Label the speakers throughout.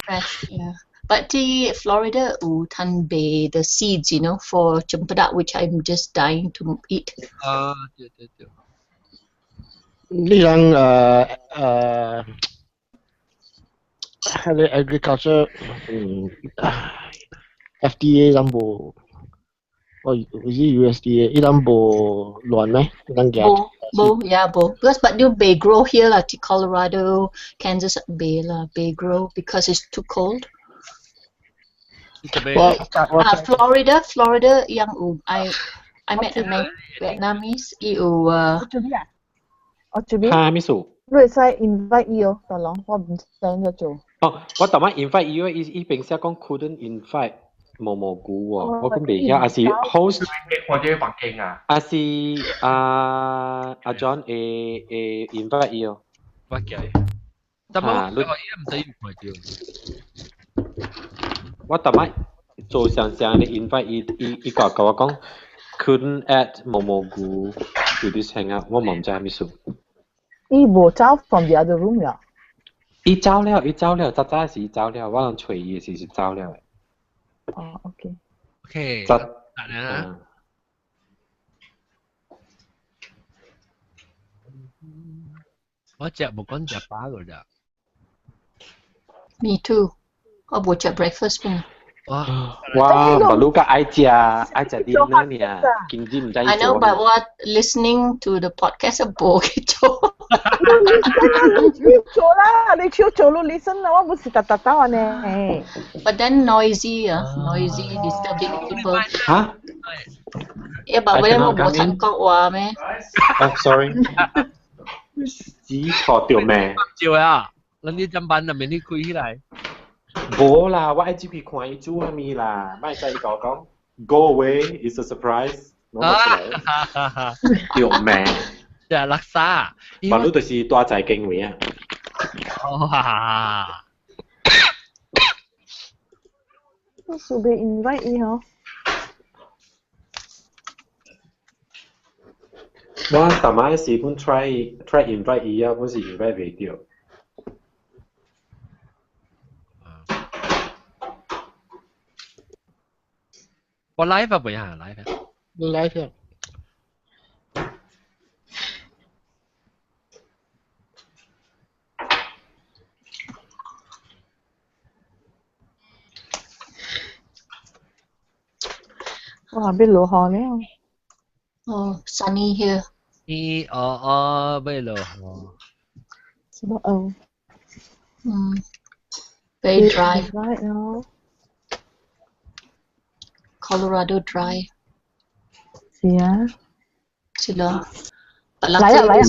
Speaker 1: fresh, yeah. But the Florida Tanbe, the seeds, for cempedak, which I'm just dying to eat.
Speaker 2: 对。
Speaker 3: 呢樣agriculture FDA 諗冇，或者 USDA 呢諗冇亂咩？能嘅
Speaker 1: But they grow here lah, to Colorado, Kansas Bay lah, they grow because it's too cold. Florida yang I met a Vietnamese
Speaker 4: 哈咪數？
Speaker 5: 你使 invite 伊哦，大佬，我唔想咗做。
Speaker 4: 哦，我頭晚 invite 伊喎，伊平時講 couldn't invite 毛菇喎，我咁未曉，還是 host
Speaker 6: 或者環境啊？
Speaker 4: 還是阿 John invite 伊哦？
Speaker 2: 乜嘅？但係我依家唔使要佢叫。
Speaker 4: 我頭晚做上你 invite 伊個我講 couldn't add 毛菇 to this hangout，我唔知係咩數。
Speaker 5: 伊無走 from the other room 呀？
Speaker 4: 伊走了，早時走了，我諗隨伊是走了嘅。
Speaker 5: 哦 ，OK。
Speaker 2: OK。
Speaker 4: 得
Speaker 2: 啦。我只冇講只巴㗎咋。
Speaker 1: Me too. 我冇食 breakfast 㗎。
Speaker 4: 哇，馬路個愛食dinner 呢，經濟唔使做。
Speaker 1: I know, but what listening to the podcast 播嘅做。
Speaker 5: 你超做啦，你超做咯 listen 啦，我唔是特打呢。
Speaker 1: But then noisy disturbing people.
Speaker 4: 嚇？but
Speaker 1: 我冇聽國話咩？
Speaker 4: 哦 ，sorry。只錯掉咩？
Speaker 2: 照啊！你啲砧板入面啲開起來。
Speaker 4: 冇啦，我 IGP 看伊煮係咪啦？咪再講 ，Go away is a surprise。掉咩？
Speaker 2: 即係垃圾。
Speaker 4: 馬路就是多仔經緯啊。
Speaker 2: 哇！
Speaker 5: 我準備 invite 伊嗬。
Speaker 4: 我頭晚時本 try invite 伊啊，本是 invite 未掉。
Speaker 2: 我 live 啊，唔係 live 啊。
Speaker 5: 哇，變落雨了。
Speaker 1: Oh, sunny here.
Speaker 2: 變落雨。
Speaker 5: 什麼哦
Speaker 1: ？Very dry.
Speaker 5: Right now.
Speaker 1: Colorado dry.
Speaker 5: 是啊。
Speaker 1: 是咯。
Speaker 5: 來了。來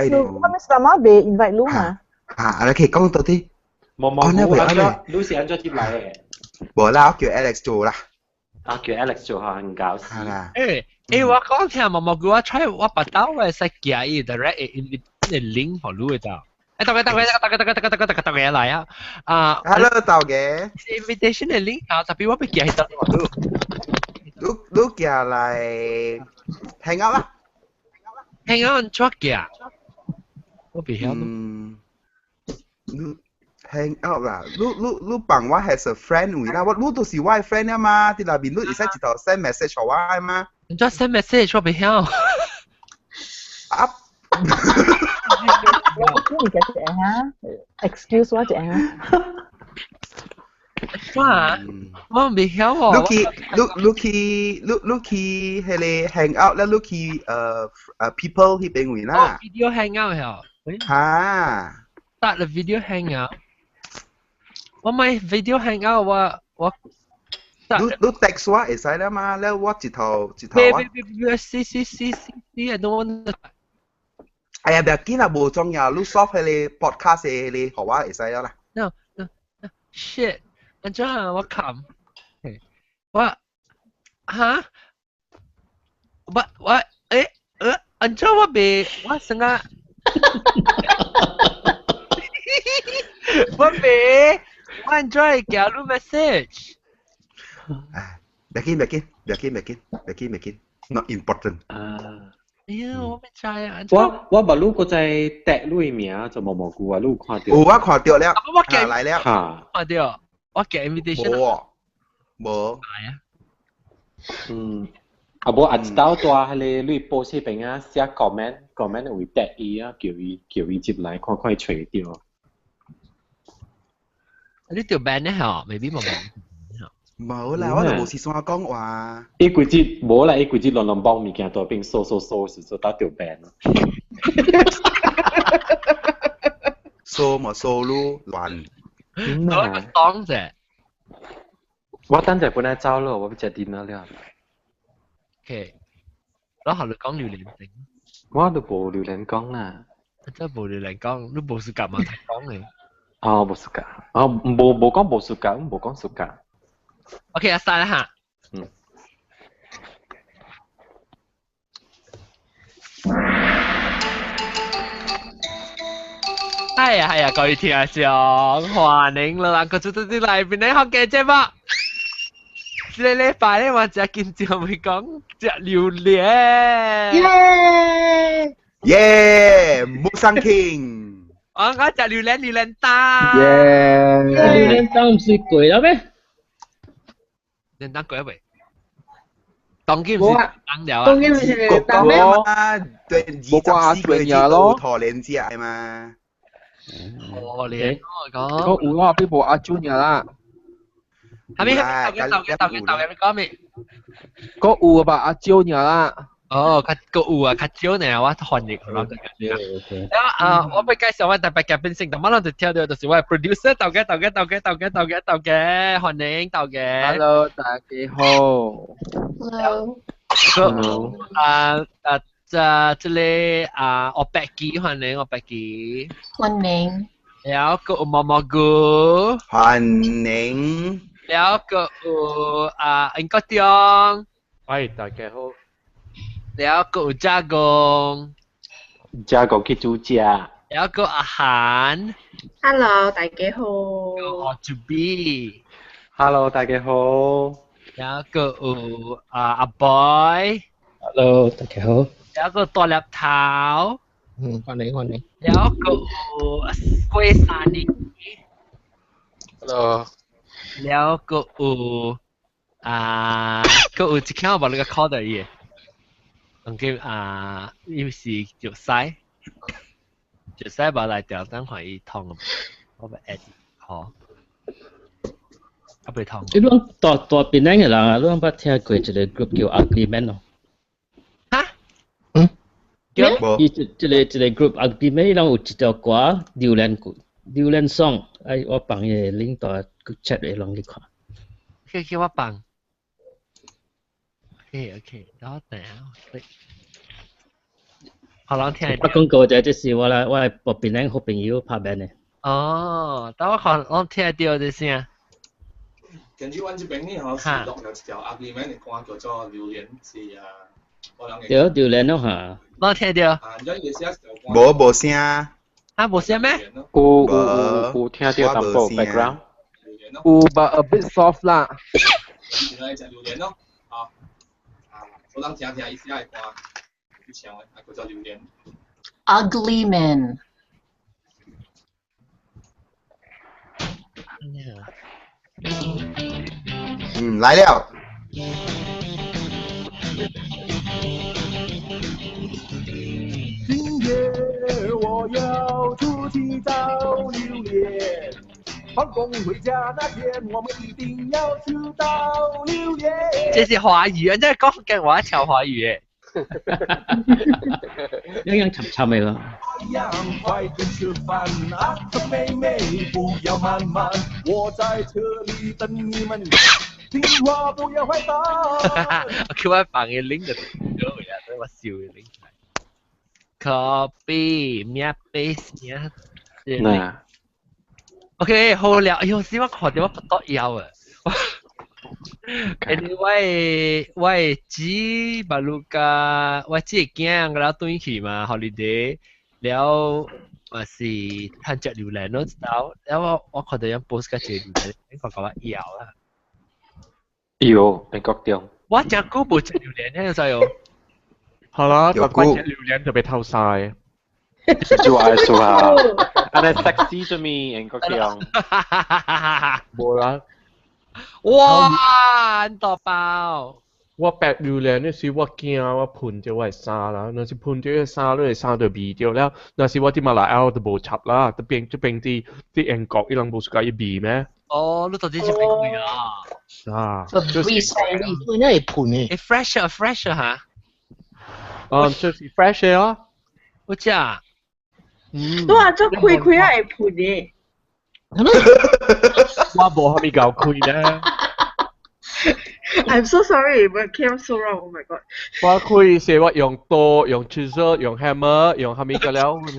Speaker 5: 了。我咪sama be invite 你嘛。
Speaker 7: 你可以講到啲。
Speaker 4: 冇，你是按咗接嚟嘅。
Speaker 7: 冇啦，我叫 Alex 做啦。
Speaker 4: 叫 Alex 做下很搞笑。
Speaker 7: 係啦。
Speaker 2: 我講聽毛菇我 try 我把刀嘅使夾伊 direct in link for 你㗎。大家嚟啊
Speaker 7: ！Hello， 到嘅。
Speaker 2: invitation 嘅 link 啊，特別我俾夾喺度。
Speaker 7: 你夾嚟 hang out 啦。
Speaker 2: hang out 做夾。我俾曉。
Speaker 7: 你 hang out 啦，你幫我 has a friend 位啦，你都是我嘅 friend 啊嘛，啲內邊你會使直頭 send message 俾我啊嘛。
Speaker 2: 你再 send message 我俾曉。
Speaker 7: 啊！
Speaker 5: 你嘅隻啊 ，excuse 我隻啊。
Speaker 2: 哇！我未曉喎。
Speaker 7: 你去係你 hang out 啦，你去people 嗰邊位啦。
Speaker 2: video hang out 係。
Speaker 7: 嚇！
Speaker 2: 搭了 video hang out。我買 video hang out 我。
Speaker 7: 你 text 我會使啦嘛，咧我直頭。
Speaker 2: I don't want。
Speaker 7: 哎呀，唔要緊啦，冇重要，你 soft 係你 podcast 係你學話會使啦。
Speaker 2: No shit， 安怎我冚？我嚇？我安怎我未我成啊？我未，我安怎會寄你 message？
Speaker 7: 唔要緊，not important。
Speaker 2: 哎呀，我唔知啊。
Speaker 4: 我把路個在帶路名就毛毛菇啊，路看到。
Speaker 7: 有我看到了，
Speaker 2: 我嘅
Speaker 7: 來了，
Speaker 4: 嚇，
Speaker 2: 看到，我嘅 invitation
Speaker 7: 無哦，無，
Speaker 2: 係啊。
Speaker 4: 啊無啊，知道多係你你 post 喺邊啊，寫 comment 會帶伊啊，叫伊接來看看伊吹掉。
Speaker 2: 呢條 band 咧嚇，maybe 冇。
Speaker 7: 無啦，我就無是想講話，
Speaker 4: 伊規節無啦，伊規節亂幫物件多邊掃是做到條病咯。
Speaker 7: 掃咪掃咯，亂。
Speaker 2: 我個當啫。
Speaker 4: 我等陣本來走咯，我要食dinner了。
Speaker 2: OK，然後你講榴蓮整，
Speaker 4: 我都無榴蓮講啦。
Speaker 2: 真係無榴蓮講，你無事夾嘛睇講嘅。
Speaker 4: 哦，無暑假，哦，無講無暑假，無講暑假。
Speaker 2: OK，啊，晒啦嚇。係啊，各位聽眾，歡迎來個主持人來邊咧學嘅節目。呢個禮拜咧，我就見到會講隻榴蓮。
Speaker 7: 耶！木生 king，
Speaker 2: 我隻榴蓮蛋。
Speaker 6: 榴蓮蛋唔是貴啦咩？
Speaker 2: 榴蓮蛋貴未？當然唔是蛋了啊。
Speaker 5: 當然唔是榴蓮蛋咩？
Speaker 7: 嘛，對，24個月有拖連只嘛。
Speaker 2: 哦，蓮我講。
Speaker 6: 個有啊，邊部阿 Junior 啦？
Speaker 2: 係咪鬥嘅你講咩？
Speaker 6: 個有吧阿 Junior 啦。
Speaker 2: 哦，個有啊，較少呢，我翻譯咯。我俾介紹我特別嘉賓先，咁我就跳到就是我 producer 鬥嘅，歡迎鬥嘅。
Speaker 6: Hello， 大家好。
Speaker 1: Hello。
Speaker 2: 這裏我Becky 歡迎我 Becky。
Speaker 1: 歡迎。
Speaker 2: แล้วก็毛毛菇。
Speaker 7: 歡迎。
Speaker 2: แล้วก็อันก็เตียง。
Speaker 3: 喂，大家好。
Speaker 2: แล้วก็จ้ากง
Speaker 4: จ้ากงคิดจูจ้า
Speaker 2: แล้วก็อาหาร
Speaker 5: Hello， 大家好。
Speaker 2: ก็จูบี้
Speaker 4: Hello 大家好
Speaker 2: แล้วก็อาบอย
Speaker 6: Hello， 大家好。
Speaker 2: แล้วก็ตัวเล็บเท้า
Speaker 6: 歡迎。
Speaker 2: แล้วก็กล้วยซานิ
Speaker 6: Hello。
Speaker 2: แล้วก็ก็จะเข้าบอกเลยก็เข้าได้ยี่咁叫要是腳西把嚟掉等可以燙咁，我咪 add 好，被燙。
Speaker 6: 你講大邊咧嘅人啊，你講捌聽過一個 group 叫 Ugly Man 咯？
Speaker 2: 嚇？
Speaker 6: 叫？一個 group Ugly Man，然後有一條歌榴蓮 song， 我放嘅 link 到 chat 嚟讓你看。
Speaker 2: 叫我放。OK， 然後等下。好難聽。
Speaker 6: 我講過就係我係薄邊咧好朋友拍片嘅。
Speaker 2: 哦，但我看我聽到啲聲。
Speaker 8: 跟住阮這邊呢，好似錄咗一條 Ugly Man 嘅歌叫做《榴蓮》，是我兩個。
Speaker 6: 有榴蓮咯嚇。
Speaker 2: 我聽到。
Speaker 7: 無聲。
Speaker 2: 無聲咩？
Speaker 4: 有聽到淡薄 background。
Speaker 6: 有吧 a bit soft 啦。
Speaker 8: 原來係榴蓮咯，我當聽一下嘅歌。叫做榴蓮
Speaker 1: Ugly Man。
Speaker 7: 來了。
Speaker 9: 今夜我要出去找榴蓮，放工回家那天，我們一定要吃到榴蓮。
Speaker 2: 這是華語啊，真係講緊我一條華語嘅。
Speaker 6: 一樣沉味咯。
Speaker 9: 快點吃飯啊，妹妹不要慢慢，我在車裡等你們，聽話不要壞蛋。
Speaker 2: 我叫我放嘅 link 就咗佢啊，所以我笑嘅 link。Copy 咩 base 咩？
Speaker 4: 嗱
Speaker 2: ，OK 好了，哎呦，死我看到我不得腰啊！Anyway，我只馬路架，我只驚個啦轉去嘛 holiday，แล้ว我是睇隻榴蓮咯，知道？แล้ว我看到有 post 嗰隻榴蓮，你講話搖啦。
Speaker 4: 有，美國中。
Speaker 2: 我真估冇隻榴蓮呢，就有。
Speaker 10: 好啦，個關隻榴蓮就被偷晒。
Speaker 4: 就愛數下，安尼 sexy 做咩？英國強。
Speaker 10: 冇啦。
Speaker 2: 哇，大爆！
Speaker 10: 我白榴蓮嗰時我驚我噴咗我係沙啦，那時噴咗個沙都係沙到鼻掉了，那時我啲馬來歐都冇插啦，特別啲英國伊人冇自己鼻咩？
Speaker 2: 哦，你到底係邊個啊？
Speaker 10: 啊，
Speaker 1: 就是
Speaker 3: 佢那係噴嘅。
Speaker 2: 誒 fresh 嚇？
Speaker 10: 就是 fresh 嘅啊。
Speaker 2: 我知啊。
Speaker 5: 都話咗開係盤嘅。
Speaker 10: 我冇係咪夠開咧？
Speaker 5: I'm so sorry, but it came so wrong. Oh my god.
Speaker 10: 我開寫我用刀、用 chisel、用 hammer、用係咪個了？What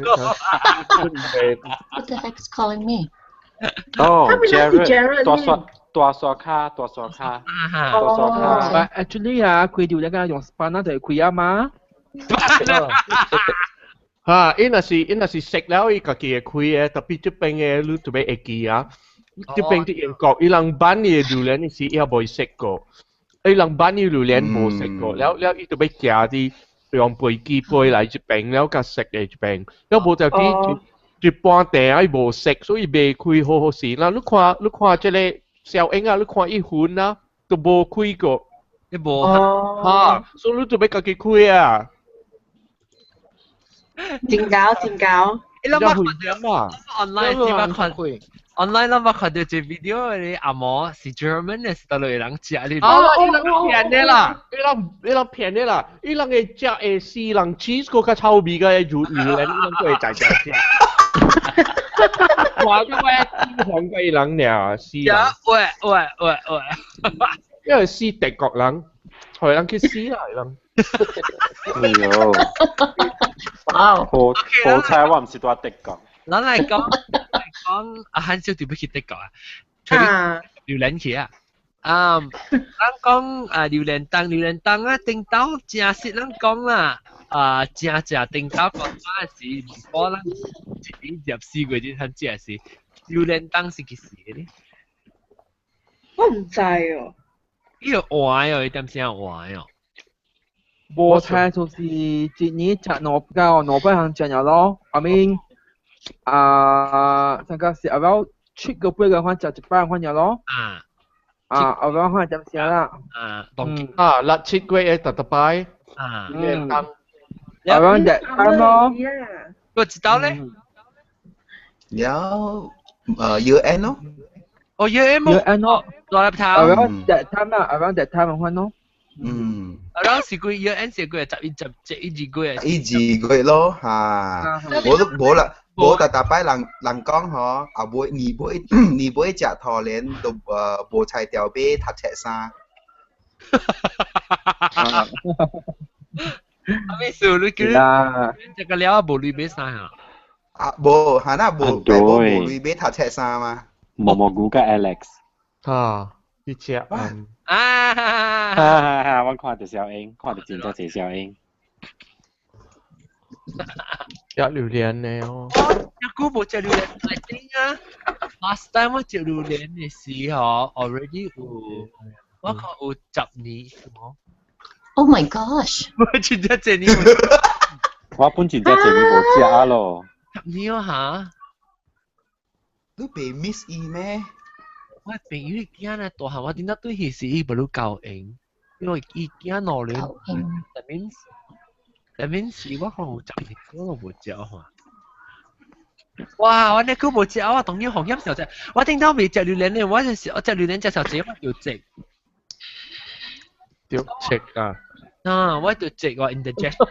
Speaker 1: the heck's calling me?
Speaker 4: 哦
Speaker 5: ，Jared
Speaker 4: 大刷卡。
Speaker 11: Actually 啊，開條呢個用 spanner 就係開啊嘛。
Speaker 10: 嚇，因為是食了伊家己嘅開嘅，特別這邊嘅你特別會記啊。這邊啲英國伊人班嘅榴蓮你是伊冇食過，伊人班嘅榴蓮冇食過，แล้ว伊特別夾啲用飛機飛嚟這邊，แล้ว個食嘅這邊，แล้ว冇就啲一般訂伊冇食，所以未開好好食啦。你看這個小英啊，你看伊款啊，都冇開過，
Speaker 2: 你冇
Speaker 10: 嚇，所以你特別家己開啊。
Speaker 5: 點搞？
Speaker 2: 你諗下 online 點解看？online 諗下看到這 video 你阿嬷是 German 嘅，是大陸人食呢？
Speaker 10: 伊人騙你啦！伊人騙你啦！伊人嘅食嘅是人 cheese 嗰個臭味嘅榴蓮，伊人都會在食。話個喂，韓國人呀，是人。
Speaker 2: 喂，
Speaker 10: 因為是德國人，台人去死啦，人。
Speaker 4: 哎呦！好彩我唔是在德國。
Speaker 2: 咱嚟講，很少點去德國啊？除咗榴蓮去啊，咱講榴蓮燈啊，頂到正式咱講啦，正頂到講嗰時，如果咱一入試過啲很正是榴蓮燈是幾時嘅咧？
Speaker 5: 我唔知哦。
Speaker 2: 呢個壞哦，你點先壞哦？
Speaker 11: 我猜就是今年食蘿蔔行食咗咯。I mean 上個是about 出個杯嘅話就一班款咗咯。about 看點先啦。
Speaker 10: 辣切龜嘅特擺。
Speaker 11: around that time 咯。
Speaker 2: 我知道咧。
Speaker 7: 有year end 咯。
Speaker 2: 哦 year end 咯。落嚟頭。
Speaker 11: around that time 啦 ，around that time 嘅款咯。
Speaker 2: around 是幾 year end 是幾11個月。
Speaker 7: 12個月咯嚇，我都冇啦。冇特擺人講嗬，啊會你唔會食拖連都冇菜條俾讀冊衫。
Speaker 2: 咩事？你叫你個料冇濾俾衫啊？
Speaker 7: 冇，係啦冇濾俾讀冊衫嘛。
Speaker 4: 毛毛菇嘅 Alex。
Speaker 10: 呢隻
Speaker 4: 我看到小英，看到真正係小英。
Speaker 10: 食榴蓮咧哦！
Speaker 2: 我冇食榴蓮，I think 啊 ，last time 我食榴蓮嘅時候 already 有，我看有10年。
Speaker 1: Oh my gosh！
Speaker 2: 我真正10年。
Speaker 4: 我本真正10年冇食啊咯。
Speaker 2: 10年啊嚇！
Speaker 7: 你被 miss 伊咩？
Speaker 2: 我朋友驚咧大漢，我點解對佢是伊唔夠夠硬，因為伊驚老年。That means 我可能10年我冇食啊！哇！我呢個冇食啊！我當然紅飲時候食，我聽到未食榴蓮咧，我食榴蓮隻時候只我要食。
Speaker 10: 要食啊！
Speaker 2: 我要食我 indigestion。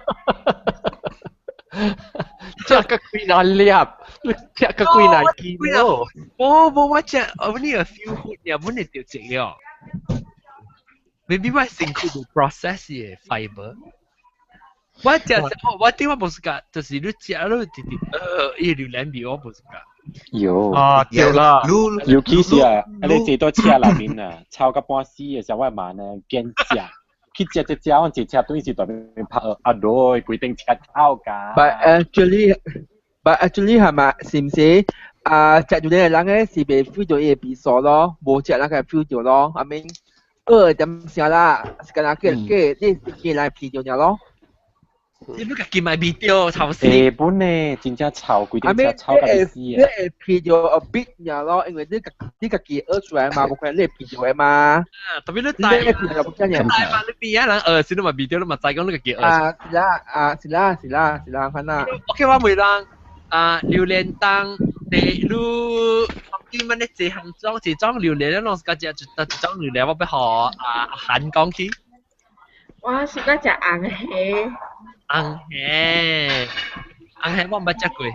Speaker 10: 食個幾難粒，食個幾難見咯。
Speaker 2: 冇我食，我呢個 few food 又本嚟要食了。Maybe 我辛苦做 process 嘅 fiber。我點解冇食㗎？就是你食咗啲榴蓮味我冇食㗎。
Speaker 4: 有
Speaker 10: 對啦，
Speaker 4: 尤其是啊，你坐到車內面啊，超過半死嘅時候，我慢呢驚食。去食，我一車對是代表拍對規定食炒㗎。
Speaker 11: But actually 係咪是唔是？食榴蓮嘅人咧是被 feel 到伊嘅味素咯，冇食人嘅 feel 到咯。I mean，點先啦？是個人佢嚟 feel 到咯。
Speaker 2: 你家己買 video 頭先。
Speaker 4: 誒本呢，真正臭，規定只臭到死
Speaker 11: 你係 video a bit 呀咯，因為你家己學出來嘛，冇可能你 video 嘅嘛。
Speaker 2: 特別你
Speaker 11: 大 video 不真嘅。
Speaker 2: 大嘛，你邊一人先都嘛 video 都嘛再講你家己
Speaker 11: 是啦，看啦。
Speaker 2: OK， 我每人榴蓮當你如今晚你一行裝一裝榴蓮，攏是個只裝榴蓮，我要學韓講起。
Speaker 12: 我是個只紅蝦。
Speaker 2: 紅蝦我唔捌食過。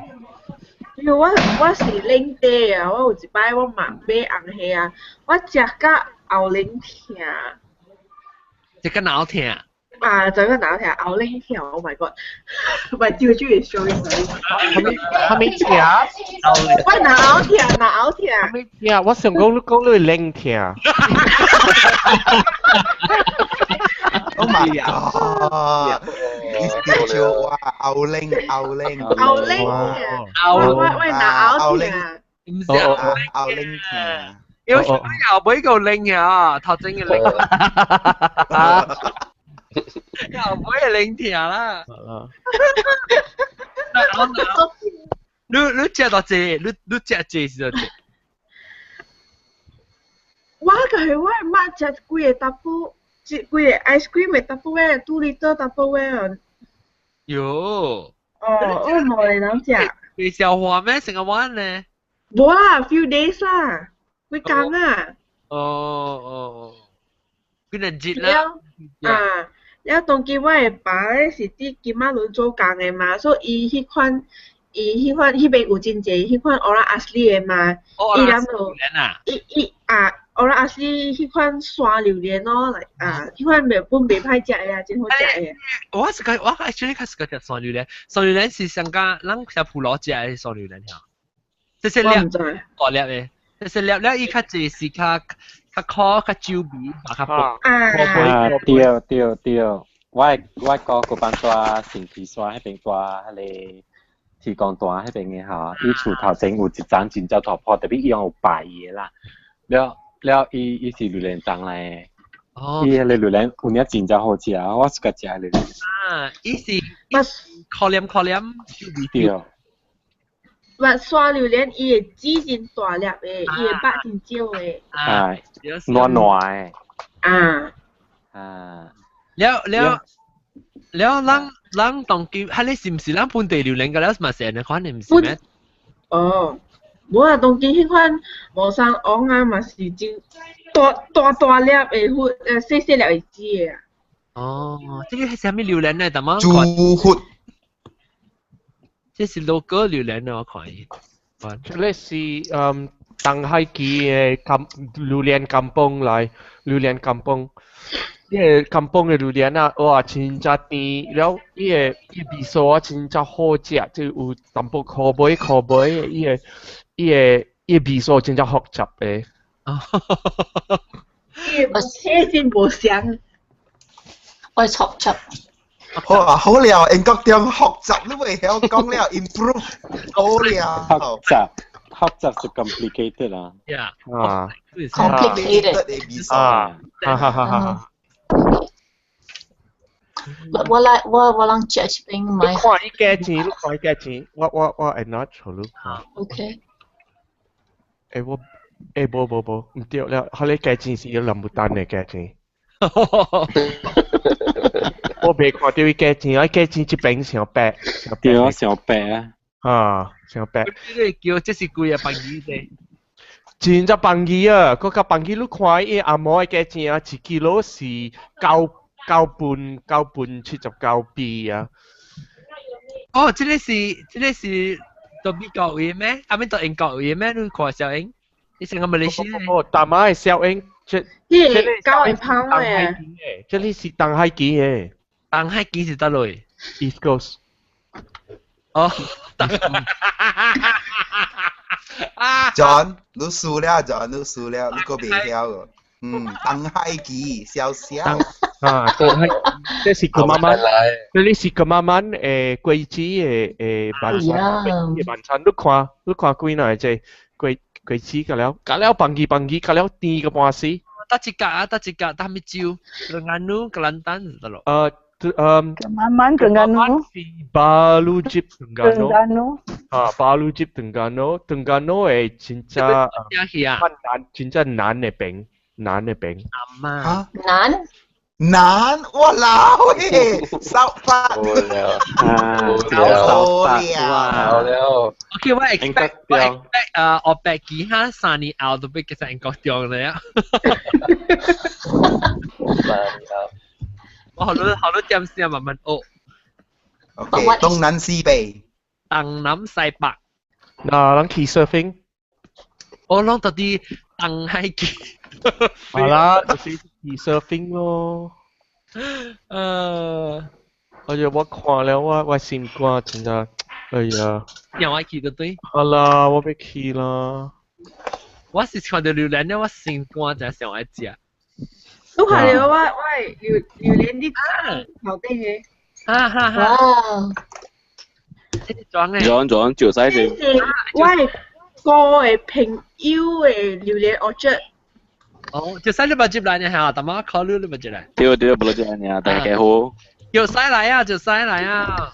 Speaker 12: 因為我是領地啊，我有一擺我嘛買紅蝦啊，我食甲後領痛。
Speaker 2: 食甲腦痛。
Speaker 12: 整個腦痛，後領痛 ，Oh my god！ my teacher is showing me。
Speaker 10: 係咪痛？
Speaker 12: 我腦痛。
Speaker 10: 係咪痛？我想講你領痛。
Speaker 7: Oh my god！你叫我牛鈴，
Speaker 12: 我腦痛。
Speaker 2: 唔是牛鈴痛。有時牛尾個鈴啊，頭前嘅鈴。牛尾係鈴痛啦。你食到這，你食這是到這。
Speaker 12: 我係媽食幾個搭布，幾個 ice cream 嘅搭布嘅，2 liter 搭布嘅。
Speaker 2: 喲。
Speaker 12: 我冇嚟諗食。
Speaker 2: 你消化咩？成個碗呢？
Speaker 12: 冇啦 ，few days 啦，會乾啊。
Speaker 2: 幾日節啦？
Speaker 12: 然後當今我嘅爸咧是啲金馬崙做工嘅嘛，所以伊迄邊有真濟迄款歐拉阿斯利嘅嘛，伊諗到歐拉阿斯利迄款山榴蓮咯，迄款本袂歹食嘅啊，真好食嘅。
Speaker 2: 我actually 開始個食山榴蓮，山榴蓮是上家咱食普羅食嘅山榴蓮嚇。即係粒大粒嘅，即係粒伊較濟是較烤較酒味，較薄。
Speaker 4: 對，我個班大成皮山迄邊大迄個提供大迄邊嘅嚇，伊厝頭前有一張真正大鋪，特別伊用有擺嘢啦。了伊是榴蓮檔嚟嘅，伊迄個榴蓮有影真正好食，我是個食榴蓮。
Speaker 2: 伊是烤黏酒味。對。
Speaker 12: 話山榴蓮伊會籽真大粒嘅，伊會肉真少嘅。
Speaker 4: 軟嘅。
Speaker 2: 了，咱當今，係你是唔是咱本地榴蓮個了嘛？成日款你唔是咩？
Speaker 12: 冇啊，當今迄款無生王啊，嘛是真大粒嘅核，細粒嘅籽嘅。
Speaker 2: 這個係啥物榴蓮呢？大媽。
Speaker 7: 豬核。
Speaker 2: 這是 local 榴蓮啊，我看伊。
Speaker 10: 這個是東海基嘅榴蓮kampung嚟，榴蓮kampung。呢個kampung嘅榴蓮啊，哇，真正甜，了呢個味素啊，真正好食，即有淡薄口味嘅，呢個味素真正複雜嘅。
Speaker 12: 呢真無香，
Speaker 1: 我係複雜。
Speaker 7: 好了，英國點複雜你會曉講了 improve 好了。
Speaker 4: 複雜是 complicated 啦。
Speaker 1: complicated
Speaker 7: 嘅味素。
Speaker 1: 我諗食一邊買。
Speaker 10: 你看伊價錢，我係 not 錯咯。
Speaker 1: OK。
Speaker 10: 冇，唔對了，佢哋價錢是要林牡丹嘅價錢。我未看到伊價錢，我價錢一邊上百。
Speaker 4: 對，上百
Speaker 10: 啊。上百。
Speaker 2: 你叫這是貴啊，百二啫。
Speaker 10: 真只百二啊！嗰個百二你看伊阿毛嘅價錢啊，1 kilo 是9半79幣啊！
Speaker 2: 這個是到美國嘅咩？阿邊到英國嘅咩？你看小英，你成個馬來西亞。
Speaker 10: 大馬係小英，這
Speaker 12: 9個pound嘅。
Speaker 10: 這裡是東海基嘅。
Speaker 2: 東海基是得嚟
Speaker 10: ？East Coast。John，
Speaker 7: 你輸了 ，John， 你輸了，你個未曉個。東海基小。
Speaker 10: 東海，這是個慢慢，這裡是個慢慢貴子嘅晚餐，你看幾耐啫？貴子個了棒兒，個了甜個半死。
Speaker 2: 得一格，得咪椒，兩眼ਨੂ個冷蛋就得咯。
Speaker 5: Kemaman Terengganu.
Speaker 10: Balu Jeep Terengganu.
Speaker 5: Terengganu.
Speaker 10: Balu Jeep Terengganu. Terengganu 진짜 진짜難嘅餅，難嘅餅。
Speaker 1: 難
Speaker 7: 難，哇啦喂，手法，好了
Speaker 2: ，OK， 我 expect 我百幾下3年後都俾其實英國掉嚟啊。我好多點先慢慢學。
Speaker 7: OK， 東南西北。
Speaker 2: 東南西北。
Speaker 10: 人騎 surfing。
Speaker 2: 我諗到啲東海騎。
Speaker 10: 係啦，就是騎 surfing 咯。哎呀，我看了我心肝真係，哎呀。
Speaker 2: 讓我騎對對。
Speaker 10: 好啦，我要騎啦。
Speaker 2: 我是看到榴蓮咧，我心肝就想愛食。
Speaker 12: 都係了，我榴蓮啲頭啲嘅。
Speaker 2: 哇！
Speaker 4: 裝照晒先。
Speaker 12: 喂，個嘅平腰嘅榴蓮我着。
Speaker 2: 哦，照晒你咪接嚟呢嚇，但係考慮你咪接嚟。
Speaker 4: 對，不攞接嚟呢，大家幾好。
Speaker 2: 照晒嚟啊，照晒嚟啊！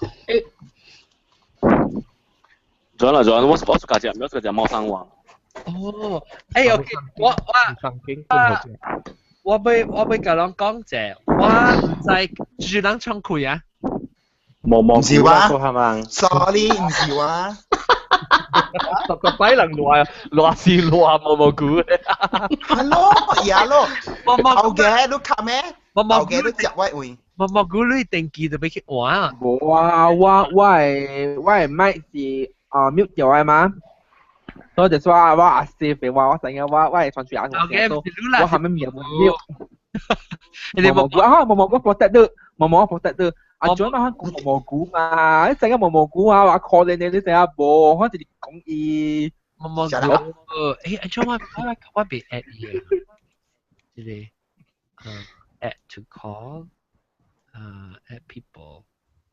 Speaker 4: 裝，我是家姐，我是家貓山王。
Speaker 2: 哦，OK， 我俾個人講者，我在住冷倉庫啊。
Speaker 7: 唔是話 ，sorry， 唔是話。
Speaker 10: 特擺人話是話蘑菇。
Speaker 7: Hello， 呀咯，後嘅都卡咩？後嘅都食威會。
Speaker 2: 蘑菇你定期就俾佢玩啊？
Speaker 11: 冇啊，我係咪是mute 掉嘅嘛？所以就說我阿 Sir 話我成日我係傳出眼紅，我係咪面冇 mute？ 蘑菇 protect 得，蘑菇 protect 得。阿長嘛講蘑菇嘛，一陣間蘑菇啊話 call 你陣間播，我哋講伊
Speaker 2: 蘑菇。阿長我俾 add 嘢，即係add to call， add people，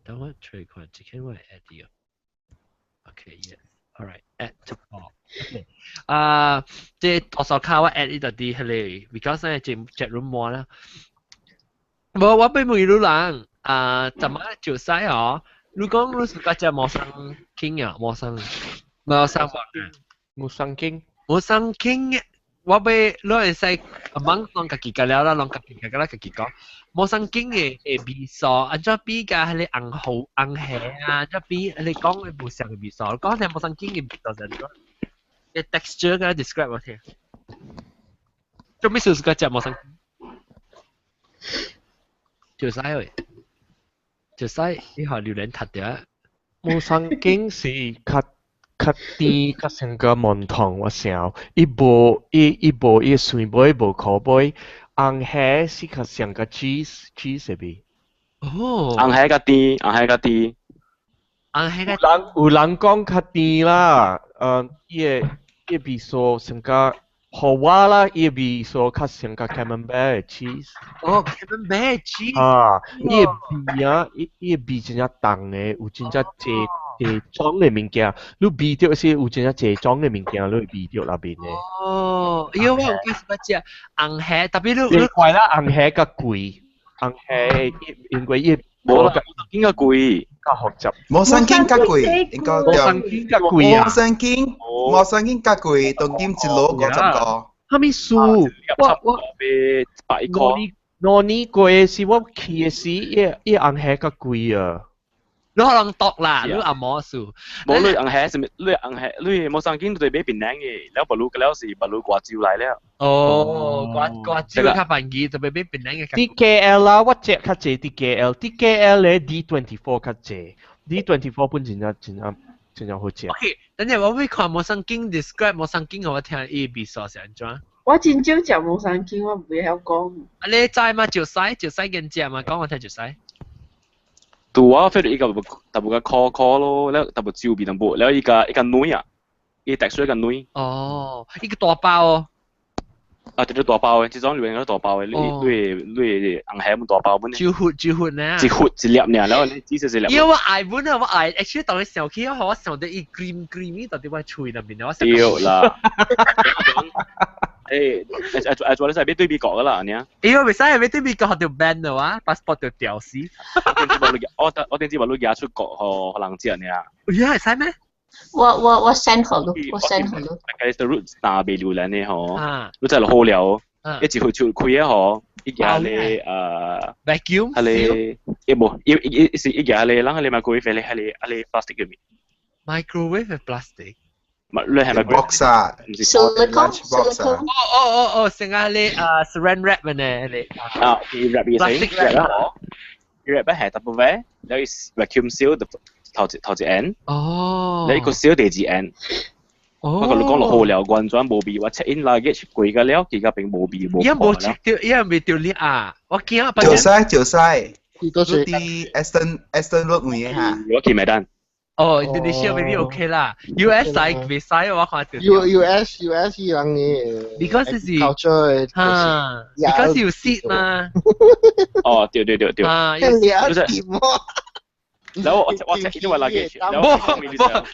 Speaker 2: 等我出嚟看，之前我係 add 嘢。Okay, yes. All right. Add to call. Okay. 即係多數卡我 add 呢度啲嚟 ，because 咧chat room 冇啦。我俾每路人。怎麼就晒哦？如果你是個只冇生傾啊，冇生傾，我俾攞嚟晒，網上自己個了啦，攞自己個啦，自己講。冇生傾嘅比數，按照比較係你硬好硬氣啊，即係比你講嘅冇上嘅比數，講係冇生傾嘅比數就係講嘅 texture 嘅 describe 我聽。做咩事是個只冇生傾？就晒喂。就使你學榴蓮塔掉。
Speaker 10: 冇神經是較甜較成個門堂我想，一部水杯一部口杯，紅蝦是較成個 cheese 入邊。
Speaker 2: 哦。
Speaker 4: 紅蝦較甜。
Speaker 10: 有人講較甜啦，伊味素成個。好話啦，伊味素較成個 camembert cheese。
Speaker 2: 哦 ，camembert cheese。
Speaker 10: 伊味啊，伊味真正重嘅，有真正濟裝嘅物件。你味到是有真正濟裝嘅物件，你味到那邊嘅。
Speaker 2: 哦，因為我有介紹乜嘢紅蝦，特別
Speaker 10: 你怪啦，紅蝦較貴，紅蝦因為伊
Speaker 4: 冇應該貴。
Speaker 10: 較複雜。
Speaker 7: 冇生經較貴，應該
Speaker 10: 冇生經較貴啊！
Speaker 7: 冇生經較貴，當今一路50個。
Speaker 10: 哈咪數？我5年過嘅時，我去嘅時，伊紅蝦較貴啊！
Speaker 2: 你可能讀啦，你阿冇數。
Speaker 4: 冇你紅蝦，你冇生經對比便當嘅，แล้วบรรลุกันแล้วสิบรรลุกว่าจิว嚟แล้ว。
Speaker 2: 哦，กว่าจิว較便宜，對比便當嘅。
Speaker 10: DKL 啦，我隻較濟 DKL 咧 D24 較濟 ，D24 本真正好食。
Speaker 2: OK， 等陣我會看冇生經 describe 冇生經，我聽伊味素是安怎？
Speaker 12: 我真少食冇生經，我唔會曉講。
Speaker 2: 你知嘛？就使緊食嘛？講我聽就使。
Speaker 4: ตัวเฟรอีกกับตับกับคอ咯แล้วตับจิวบีตับแล้วอีกนุ้ยอ่ะอีแตกช่วยกันนุ้ย
Speaker 2: อ๋ออีกตัวเปล่า
Speaker 4: 啊對ตัวเปล่า即種裏面嗰ตัวเปล่า你硬係冇ตัวเปล่า本
Speaker 2: 呢招呢
Speaker 4: 一粒呢แล้ว你只是一粒
Speaker 2: 因為我愛本啊我愛 actually 當你想起我想到一 creamy 到底我吹那邊我
Speaker 4: 對啦
Speaker 13: 做你使俾對美國噶啦，你啊？
Speaker 2: 我未使係俾對美國條 ban 嘅話 ，passport 就掉死。
Speaker 13: 我點知話你而家出國可能知人啊？
Speaker 2: 而家係使咩？
Speaker 1: 我 send 好咯，我 send 好咯。
Speaker 13: 大概是 root 打俾榴蓮嘅嗬，你真係好了，一直去出開啊嗬，一家你
Speaker 2: vacuum
Speaker 13: 係你一家你啷個你 microwave 係你 plastic 嘅面
Speaker 2: microwave plastic。
Speaker 13: 你係咪
Speaker 7: box 啊？唔是 lunch box 啊？
Speaker 2: 成日你saran wrap 嘅呢？你
Speaker 13: wrap 嘅先 wrap 啦， wrap 係 double wrap， 然後 vacuum seal 頭一 end， 你個 seal 第二 end。不過你講落好了，完全冇味，我 check in luggage 貴嘅了，而家並冇味冇。
Speaker 2: 依家冇 check 掉，依家未掉裂啊！我見啊，
Speaker 7: 就曬，嗰啲 Aston Road 會嚇。
Speaker 13: 我見咪得。
Speaker 2: Indonesia maybe okay 啦 ，US 係未使我看到。
Speaker 3: US 依樣嘢。
Speaker 2: Because 是
Speaker 3: culture
Speaker 2: ，because 有 seat 嘛。
Speaker 13: 對。然後我 check 因為 luggage，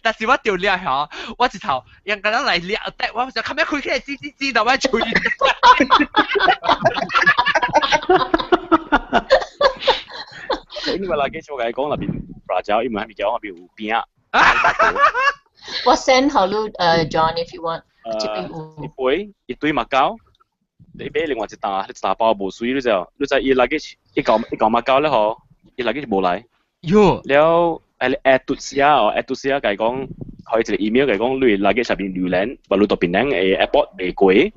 Speaker 2: 但是我掉裂嚇，我直頭人家嚟裂，我就咁樣佢知道咩吹。
Speaker 13: 因為 luggage 我講入邊 fragile，因為喺邊講入邊有邊啊。
Speaker 1: 我 send 好咯，John if you want。
Speaker 13: 一堆麥膠，你俾另外一打包冇水，你就一 luggage 一嚿麥膠咧嗬，一 luggage 冇嚟。แล้วแอดตุเซีย計講可以一個 email 計講你 luggage 入邊榴蓮baru 到邊樣airport 未貴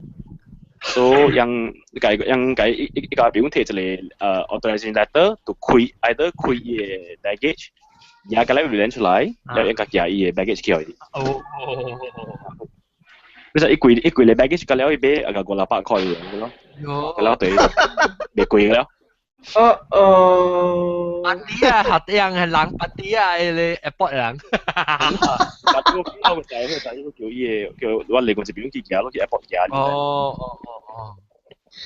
Speaker 13: so yang表貼一個authorization letter to either 開 baggage 而家榴蓮出嚟แล้วยัง夾嘢 baggage 去你就一貴你 baggage 咁แล้ว一杯個500塊嘅咯咁แล้ว對未貴嘅了
Speaker 2: ปัตติอ่ะหัดยัง係冷ปัตติ啊你 airport 人
Speaker 13: 但係我講嘅就係叫嘢叫我嚟過這邊幾家咯，叫 airport 家。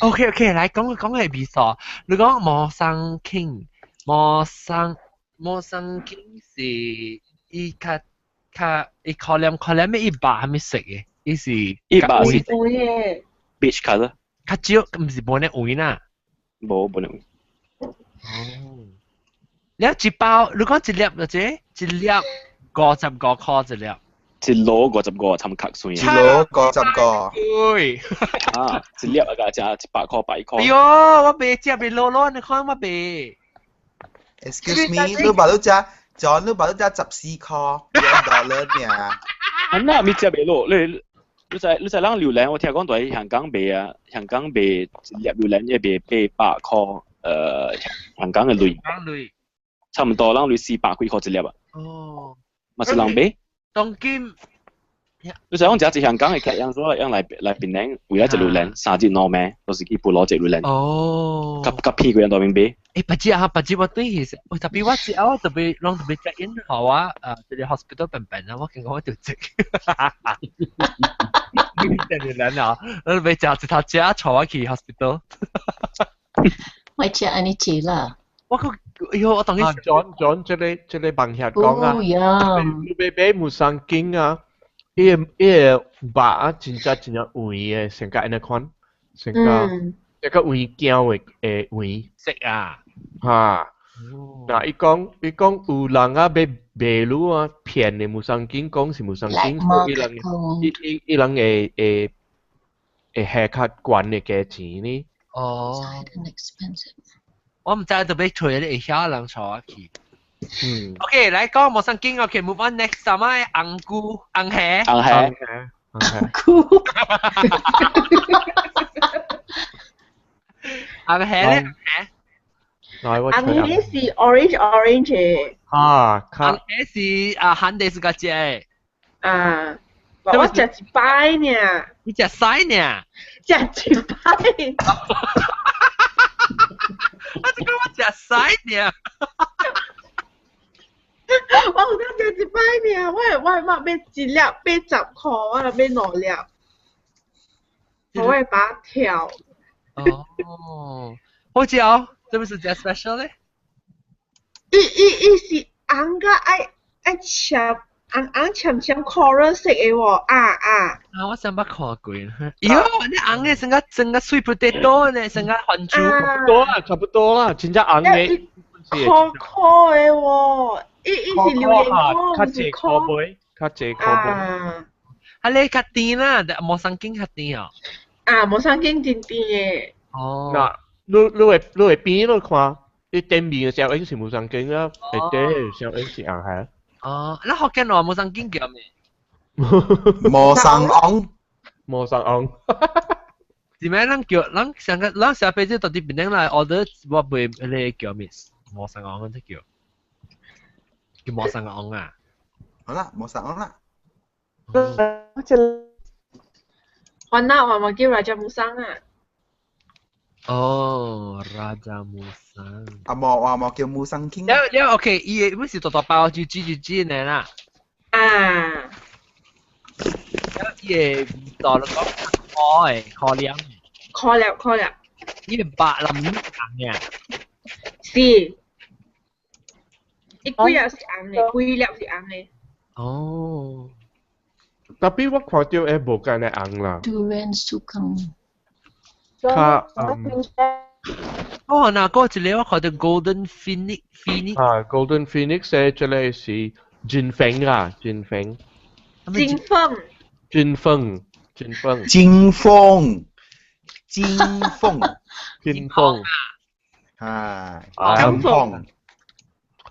Speaker 2: OK，嚟講係比賽，你講莫生傾是依卡依可能咩一把係咪食嘅？依是
Speaker 13: 一把是beach 卡啦，
Speaker 2: 卡少唔是本嚟會呐？
Speaker 13: 冇本嚟。
Speaker 2: แล้ว一包，你講一粒就啫，一粒50個塊一粒，
Speaker 13: 一籮50個參卡算。
Speaker 7: 一籮50個。
Speaker 2: 對。
Speaker 13: 一粒啊，就100塊100塊。
Speaker 2: 喲，我未食未攞，你看我未。
Speaker 7: Excuse me， 你把你只 John， 你把你只14塊$1呢？
Speaker 13: 啊，那未食未攞，你在啷榴蓮？我聽講在香港賣啊，香港賣一粒榴蓮一賣800塊。香港嘅鐳，差唔多，啷鐳400幾塊一粒啊！咪是人買？
Speaker 2: 當今，
Speaker 13: 你想講只香港嘅客人所樣嚟檳城，為咗一榴蓮3隻攞咩？到時佢攞隻榴蓮。夾屁個人當面買。
Speaker 2: 不知我對其實，特別我知我特別讓特別 check in 好啊，即係 hospital 笨啊，我見我條直。榴蓮啊，你咪就直頭只坐我去 hospital。
Speaker 1: 我食安尼煮啦。
Speaker 2: 我當佢
Speaker 10: John 這裡幫下講啊，你買木桑經啊，伊肉啊真正圓嘅，成個安尼款，成個圓膠嘅圓
Speaker 2: 色啊，
Speaker 10: 嚇。嗱，伊講有人啊買賣路啊騙嘅木桑經，講是木桑經，伊人會下卡關嘅價錢呢？
Speaker 2: 我唔知道俾除你下人坐去。OK， 嚟講莫生經 ，OK，move on next， 什麼紅菇、紅蝦？紅菇。紅蝦咧？
Speaker 12: 紅蝦是 orange 嘅。
Speaker 2: 紅蝦是韓地是個隻。
Speaker 12: 我食一擺呢。
Speaker 2: 你食曬呢？
Speaker 12: 食一擺。
Speaker 2: 我只講我食曬呢。
Speaker 12: 我有得食一擺呢，我買一粒80塊，我就買2粒。我會把它挑。
Speaker 2: 好食哦，這不是隻 special 咧？
Speaker 12: 伊是紅個愛切。暗暗 coral 色嘅喎，啊，
Speaker 2: 我想捌看過。喲，你紅嘅成個 sweet potato 呢，成個番薯。
Speaker 10: 差不多啦，真正紅嘅。
Speaker 12: 可嘅喎，伊是榴蓮殼，
Speaker 10: 較濟可杯，較濟可杯。
Speaker 2: 啊，你較甜啦，冇生經較甜哦。
Speaker 12: 冇生經甜甜嘅。
Speaker 2: 哦。
Speaker 10: 嗱，你會邊你看，你店面嘅時候已經是冇生經啦，係啲上已經是紅係。
Speaker 2: 哦，那福建話冇生經叫咩？
Speaker 7: 冇生昂，
Speaker 10: 冇生昂。
Speaker 2: 點解咱叫咱上個咱下輩子到底邊頂來 order 我袂你叫咩？冇生昂嗰隻叫冇生昂啊？
Speaker 7: 好啦，冇生昂啦。
Speaker 12: 我那我叫Raja Musang啊。
Speaker 2: 哦，Raja Musang。
Speaker 7: 冇叫 Musang King。
Speaker 2: 你 OK， 伊唔是大大包就煮呢啦。伊個大了講可憐。
Speaker 12: 可憐。
Speaker 2: 伊個白林硬嘅。
Speaker 12: 是。伊龜也是硬嘅，龜粒是硬嘅。
Speaker 2: 哦。
Speaker 10: Tapi 我看到誒無咁嘅紅啦。
Speaker 1: Durian sukang。
Speaker 10: 較
Speaker 2: 哦，嗱，嗰一個我看到 Golden Phoenix。Golden
Speaker 10: Phoenix 誒，即係是金鳳啦，金鳳。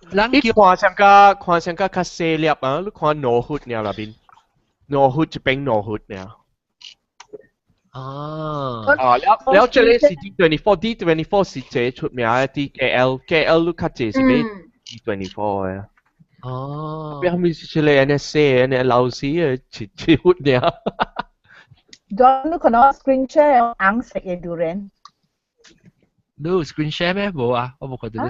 Speaker 10: 你看上個較細粒啊，你看羅湖呢那邊，羅湖一邊羅湖呢。แล้ว這裡是 D24 是最出名嘅 DKL 你較濟是咩 D24 嘅。邊後面是這裡呢寫呢老師嘅切活呢。
Speaker 5: John 你可能 screen share 紅色嘅 durian。
Speaker 2: 你有 screen share 咩？冇啊，我冇看到。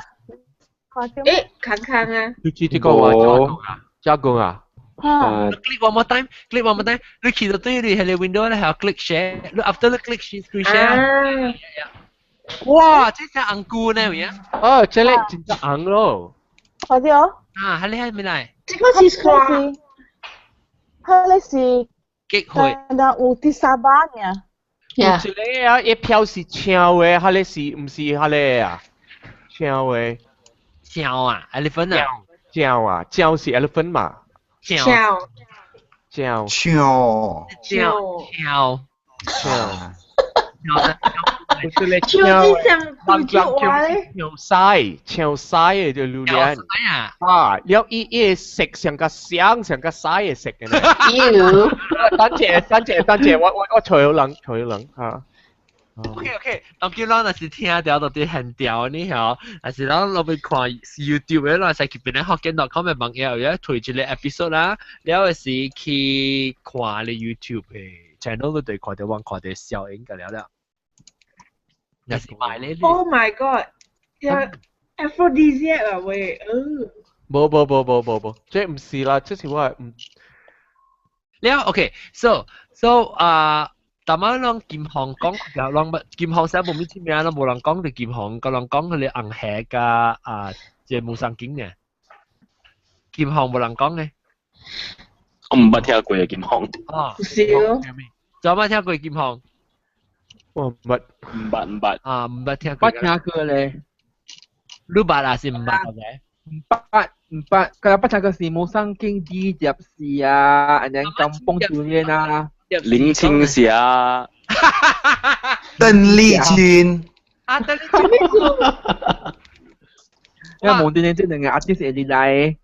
Speaker 12: 看啊。
Speaker 10: 你知呢個話加工啊
Speaker 2: ？Click one more time. Lu kita tu di hello window lah, click share. Lu after lu click screen share. Wow, 這隻紅菇呢呀？
Speaker 10: 哦，這裡真係紅咯。
Speaker 5: 快啲哦！
Speaker 2: 啊，係你係咪嚟？
Speaker 12: 這個是啥？
Speaker 5: 係是
Speaker 2: 機會。
Speaker 5: 但有啲沙巴嘅。
Speaker 10: 有這裡啊，一票是超嘅，係你是唔是係你啊？超嘅。
Speaker 2: 超啊 ，elephant 啊。
Speaker 10: 超啊，超是 elephant 嘛。超曬就榴蓮啊！แล้วอี食上個香上個曬嘅食嘅呢？等陣，我除咗冷嚇。
Speaker 2: OK， 我叫咱若是聽到到底很屌呢嗬，但是咱落去看 YouTube 嘅，咱使去邊咧學見到 comment 網頁有推一個 episode 啦，了是去看你 YouTube 嘅 channel 都對看到看到笑應該了。若是買咧。
Speaker 12: Oh my God！ aphrodisiac 啊喂，
Speaker 10: 冇，這唔是啦，這是我唔。
Speaker 2: 了 OK，so 但係啷劍行講又啷乜？劍行寫冇咩知名啦，冇人講就劍行，個人講佢哋硬係㗎即係冇上景嘅。劍行冇人講嘅。
Speaker 13: 我唔捌聽過嘅劍行。
Speaker 12: 少。
Speaker 2: 仲有冇聽過劍行？
Speaker 10: 我唔捌。
Speaker 2: 唔捌聽過。
Speaker 11: 捌聽過咧。
Speaker 2: 你捌啊？是唔捌嘅？
Speaker 11: 唔捌，佢捌聽過是冇上景啲入市啊，人哋kampung durian啊。
Speaker 13: 林青霞，
Speaker 7: 鄧麗君，
Speaker 2: 鄧麗君，
Speaker 11: 因為冇啲即係artist 係嚟嚟。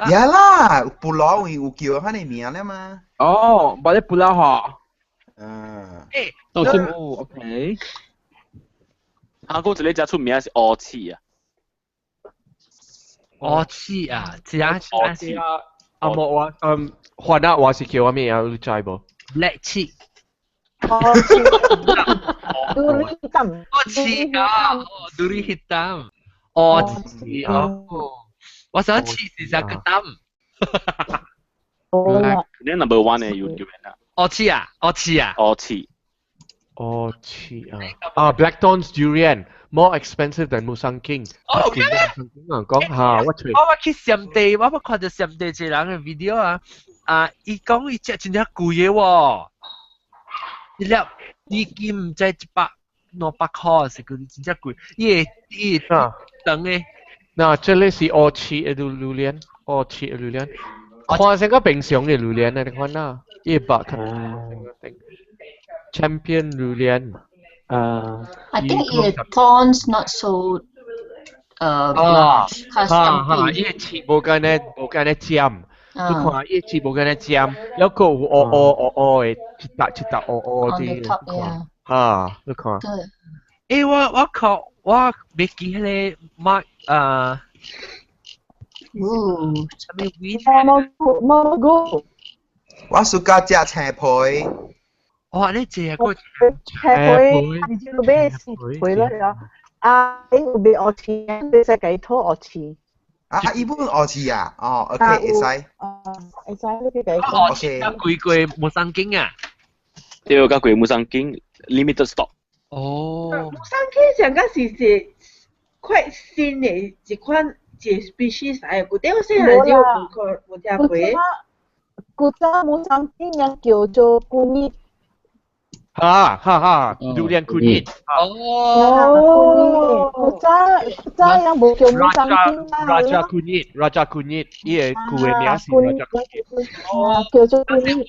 Speaker 7: 呀啦，布勞有叫佢哋名咧嘛？
Speaker 11: 哦，冇啲布勞嗬。
Speaker 13: OK。韓國一個真出名是烏刺啊。
Speaker 2: 烏刺啊，係啊。
Speaker 10: 冇我換啊，我是叫咩啊？你知冇
Speaker 2: ？Black cheek。Duri
Speaker 5: hitam.
Speaker 2: Duri hitam. Cheese. What's a cheese is a ketam.
Speaker 13: Dia number one YouTube 啊。
Speaker 2: Cheese 啊。
Speaker 13: Cheese。
Speaker 10: 哦，Blackthorn's durian more expensive than Musang King。哦，咩？講下，我
Speaker 2: 去上地，我看到上地一個人嘅 video 伊講伊隻真正貴嘅喎，一粒已經唔知100-200塊，是佢真正貴，伊等嘅。
Speaker 10: 嗱，這裡是烏切嘅榴蓮，看成個平常嘅榴蓮啊，你看啦，100塊。Champion 榴蓮。
Speaker 1: I think it thorns not so large.
Speaker 10: 伊切無咁呢尖，你看伊切無咁呢尖，有個有嘅，一笪啲。你看。
Speaker 2: 我看我未記迄個什麼味？
Speaker 5: 冇個。
Speaker 7: 我suka 食青皮。
Speaker 2: 你食過
Speaker 5: 青皮，你知道咩是皮啦？有俾我吃，你食幾套我吃。
Speaker 7: 伊本我吃啊，OK， 會使。
Speaker 5: 會使你幾套
Speaker 2: ？OK。貴冇生經啊？
Speaker 13: 對，咁貴冇生經 ，limited stock。
Speaker 12: 冇生經上個是快新嘅一款species 嚟，古典我細漢就冇食過。
Speaker 5: 古早冇生經人叫做古葉。
Speaker 10: 榴蓮kunyit。
Speaker 5: 古早人冇叫冇生經啦。
Speaker 10: Raja kunyit，伊個古嘅名是 Raja kunyit。
Speaker 5: 叫做kunyit。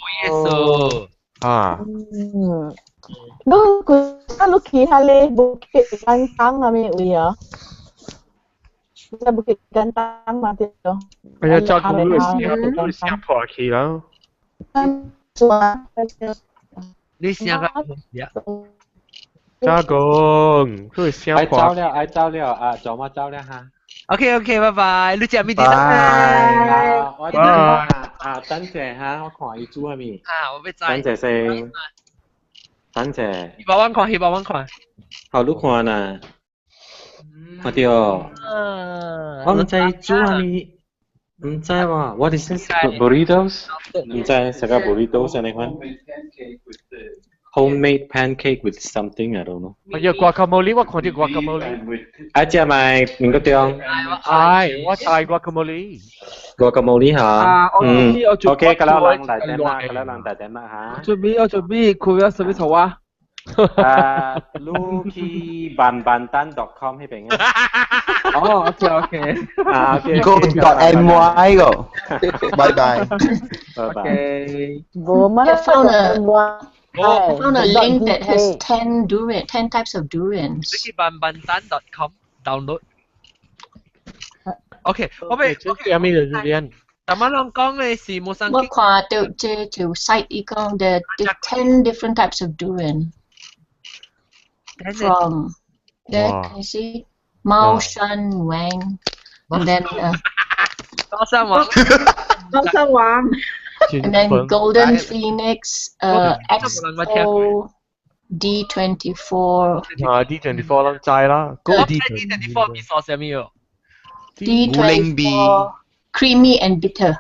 Speaker 5: Lu kira le Bukit Gantang kami uya. Sa Bukit Gantang mati to.
Speaker 10: Kaya jagung lu siapa kira?
Speaker 2: Ni siapa? Ya.
Speaker 10: Jagung, lu siapa?
Speaker 4: Ai trao了，做乜trao了哈
Speaker 2: ？OK，拜拜，你食咩啲
Speaker 4: 啦？我等陣哈，我看伊煮係咪？
Speaker 2: 我要知。
Speaker 4: 等陣先。等陣。
Speaker 2: 200蚊看。
Speaker 4: 好，你看呐。看到。我唔知煮係咪？唔知喎。What is this? Burritos？ 唔知食個 burritos 你看。Homemade pancake with something I don't know。guacamole，
Speaker 10: 我看到 guacamole。
Speaker 4: 只咪面嗰張。
Speaker 10: 我帶 guacamole。guacamole
Speaker 4: 嚇。OK，咁啦，人大點啦嚇。
Speaker 11: 我準備佢有什麼圖啊
Speaker 4: ？Lucky banbantan.com 呢邊啊。
Speaker 11: OK。
Speaker 7: Go.my 個。拜拜。
Speaker 5: OK。I
Speaker 1: found a link that has 10 types of durians.
Speaker 2: LuckyBanbantan.com download. OK， 我俾
Speaker 10: 有咩榴蓮？
Speaker 2: 但係我講嘅是冇生經。
Speaker 1: 我看到這 site 伊講 the 10 different types of durian. From there, can you see? Mao Shan Wang, and then
Speaker 2: Mao Shan
Speaker 12: Wang.
Speaker 1: And then Golden Phoenix, XO, D24.
Speaker 10: D24 啦，齋啦。
Speaker 2: D24 你說什麼
Speaker 1: ？D24 creamy and bitter.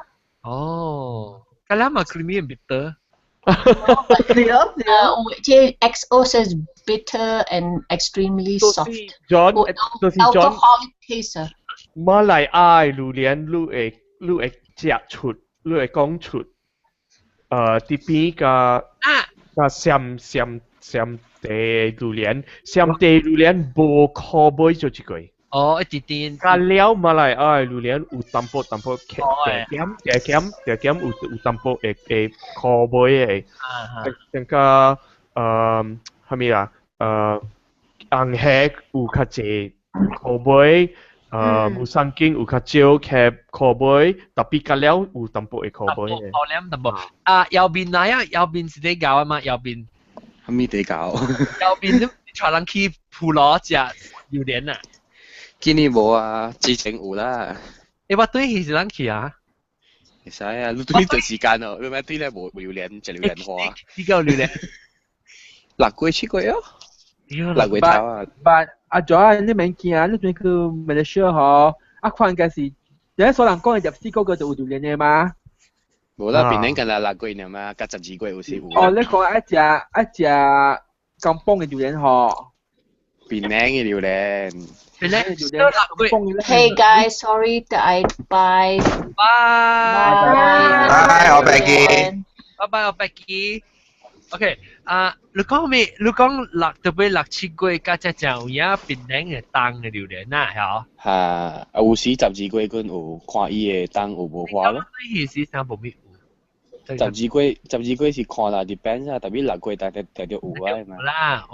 Speaker 2: Kalama creamy and bitter.
Speaker 1: XO says bitter and extremely soft.
Speaker 10: John,
Speaker 1: alcoholic taste.
Speaker 10: 馬來愛榴蓮，你會食出，你會講出。啲邊個鹹地榴蓮，鹹地榴蓮無可買做一個。
Speaker 2: 一啲啲。
Speaker 10: 加料馬來愛榴蓮有淡薄點有淡薄會可買嘅。等個係咪啊？紅黑有較濟可買。冇生經有較少嘅可買，特別加料有淡薄嘅可買嘅。
Speaker 2: 淡薄。右邊哪呀？右邊是你搞啊嘛？右邊。
Speaker 13: 係咪地搞？
Speaker 2: 右邊你帶人去鋪攞食榴蓮啊？
Speaker 13: 今年冇啊，之前有啦。
Speaker 2: 我對係人去啊？
Speaker 13: 唔使啊，你對段時間哦，你咪對咧冇榴蓮食榴蓮花。
Speaker 2: 呢個榴蓮。
Speaker 13: 辣鬼去過啊？辣鬼頭啊！
Speaker 11: 阿咗你明見啊？你仲去 Malaysia 嗬？看嘅是，有所人講嘅入絲嗰個就有榴蓮嘅嘛？
Speaker 13: 冇啦，邊年近啦辣鬼呢嘛，隔12個有時有。
Speaker 11: 你講一隻 kampung 嘅榴蓮嗬。
Speaker 13: 檳榔嘅榴蓮。
Speaker 2: 檳榔。
Speaker 1: Hey guys, sorry that I bye.
Speaker 7: Bye,我Becky。
Speaker 2: Bye，我 Becky。OK，你講特別六七月加只有影檳榔嘅檔嘅榴蓮啊，係
Speaker 13: 嚇，有時12月嗰有看伊嘅檔有無花咯。
Speaker 2: 呢件事上冇咩有。
Speaker 13: 12月是看啦 ，depends 啊，特別6月大有啊嘛。
Speaker 2: 啦，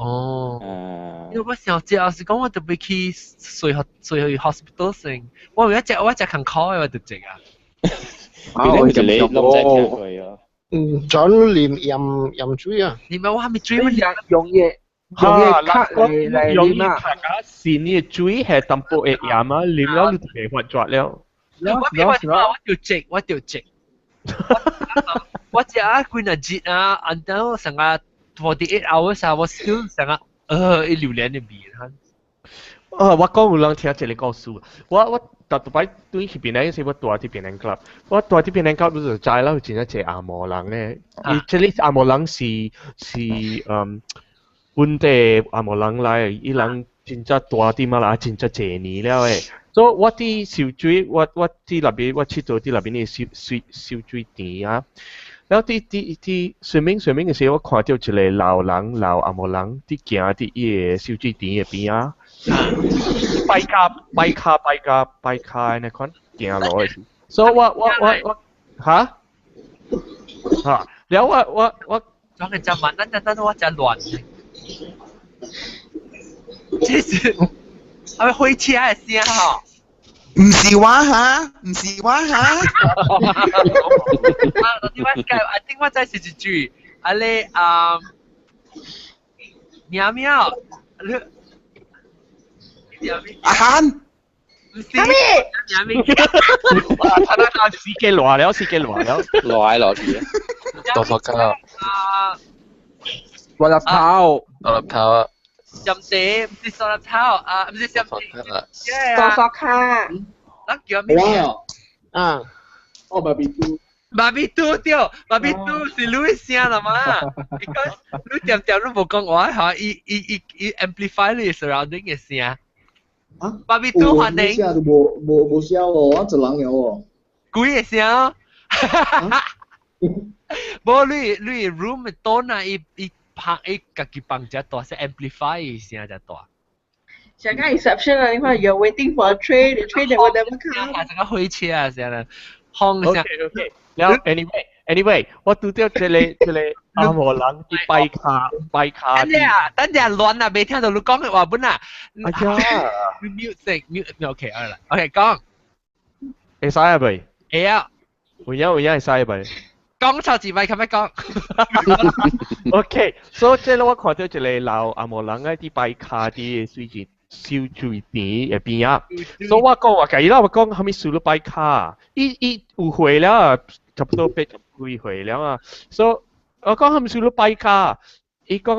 Speaker 2: 因為我上次是講我特別去睡 hospital 先，我一隻近 call 嘅我就食啊。
Speaker 13: 你就你都唔使聽佢啊。
Speaker 3: John 飲水啊？
Speaker 2: 你咪我係咪水乜嘢？
Speaker 11: 用嘢卡嚟
Speaker 10: 用嘢卡啊！線呢水係淡薄嘅飲啊，啉了你就發作了。
Speaker 2: 我條直。我只啊幾日節啊，until 成個48 hours 啊，我 still 成個榴蓮嘅味哈。
Speaker 10: 我講有人聽這個故事，我特別對去邊咧，是我住喺邊咧 club， 我住喺邊咧 club 就知啦，有真係阿摩人咧，這裡阿摩人是本地阿摩人嚟，伊人真係住啲乜啦，真係謝年了誒。所以我啲燒水，我啲那邊我去到啲那邊嘅燒水店啊，然後啲swimming 嘅時候，我看到一個老阿摩人啲行啲嘢燒水店嘅邊啊，拜卡呢款行落去，所以我嚇，然後我
Speaker 2: 講嘅就問，等我就亂，其實係開車嘅聲嗬。
Speaker 7: 唔是話嚇，唔是話嚇。
Speaker 2: I think 我真係是句，你喵喵，
Speaker 7: 阿漢，
Speaker 2: 唔是，喵喵，
Speaker 10: 睇司機來了，
Speaker 13: 落去，多佛卡，
Speaker 11: 我入頭
Speaker 13: 啊。
Speaker 2: 飲地唔是塑料炒啊，唔是飲地，
Speaker 12: 多索卡，
Speaker 2: 那叫咩
Speaker 3: 啊？
Speaker 9: 哦
Speaker 2: ，Barbie2對，Barbie2是你聲啦嘛，because 你點都冇講話嚇，伊 amplify 你 surrounding 嘅聲。啊 ？Barbie2 反正
Speaker 9: 冇聲喎，我一人有喎。
Speaker 2: 鬼嘅聲，冇你 room 多那伊。拍一自己幫只大，是 amplify 聲只大。
Speaker 12: 想講 exception 啊，你看 you're waiting for a train， the train that will never come。
Speaker 2: 係整個火車啊，聲啦，轟聲。
Speaker 10: OK， แล้ว anyway，我讀到這裡阿摩人啲拜卡。
Speaker 2: 等陣亂啊，未聽到你講嘅話本啊。
Speaker 10: 哎呀
Speaker 2: ，mute OK，好啦 ，OK 講。
Speaker 10: 會使啊未？
Speaker 2: 會啊。
Speaker 10: 會會使未？
Speaker 2: 講錯字咪咁樣講。
Speaker 10: OK， 所以即係我看到一個老阿摩人啲拜卡啲燒水店入邊啊，所以我講話計啦，我講後面數到拜卡，伊有會了，差不多8幾歲了啊，所以我講後面數到拜卡。伊講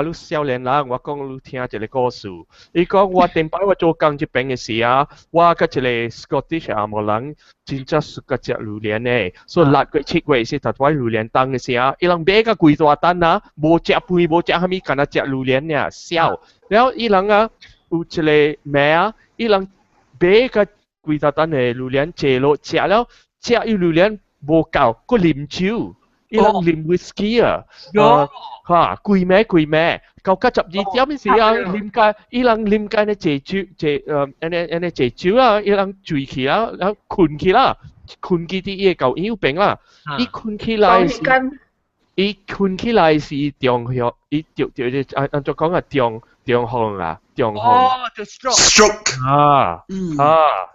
Speaker 10: 你少年人，我講你聽一個故事。伊講我頂擺我做工這邊嘅時啊，我個一個 Scottish 阿摩人真正熟個隻榴蓮誒，所以6月7月是特別榴蓮檔嘅時啊，伊人買個幾大單啊，無隻肥無隻蝦米，干那隻榴蓮呢小，然後伊人啊有一個妹啊，伊人買個幾大單嘅榴蓮借落食了，食伊榴蓮無夠，個啉酒。伊人啉 whisky 啊，嚇貴咩，到92點嘅時啊，啉緊伊人啉緊咧借酒，借酒啊，伊人醉起啦，然後困起啦，困起啲嘢夠腰病啦，伊困起來是中響，伊按照講啊中風啊，中風。
Speaker 2: 哦，就 stroke。
Speaker 10: 啊，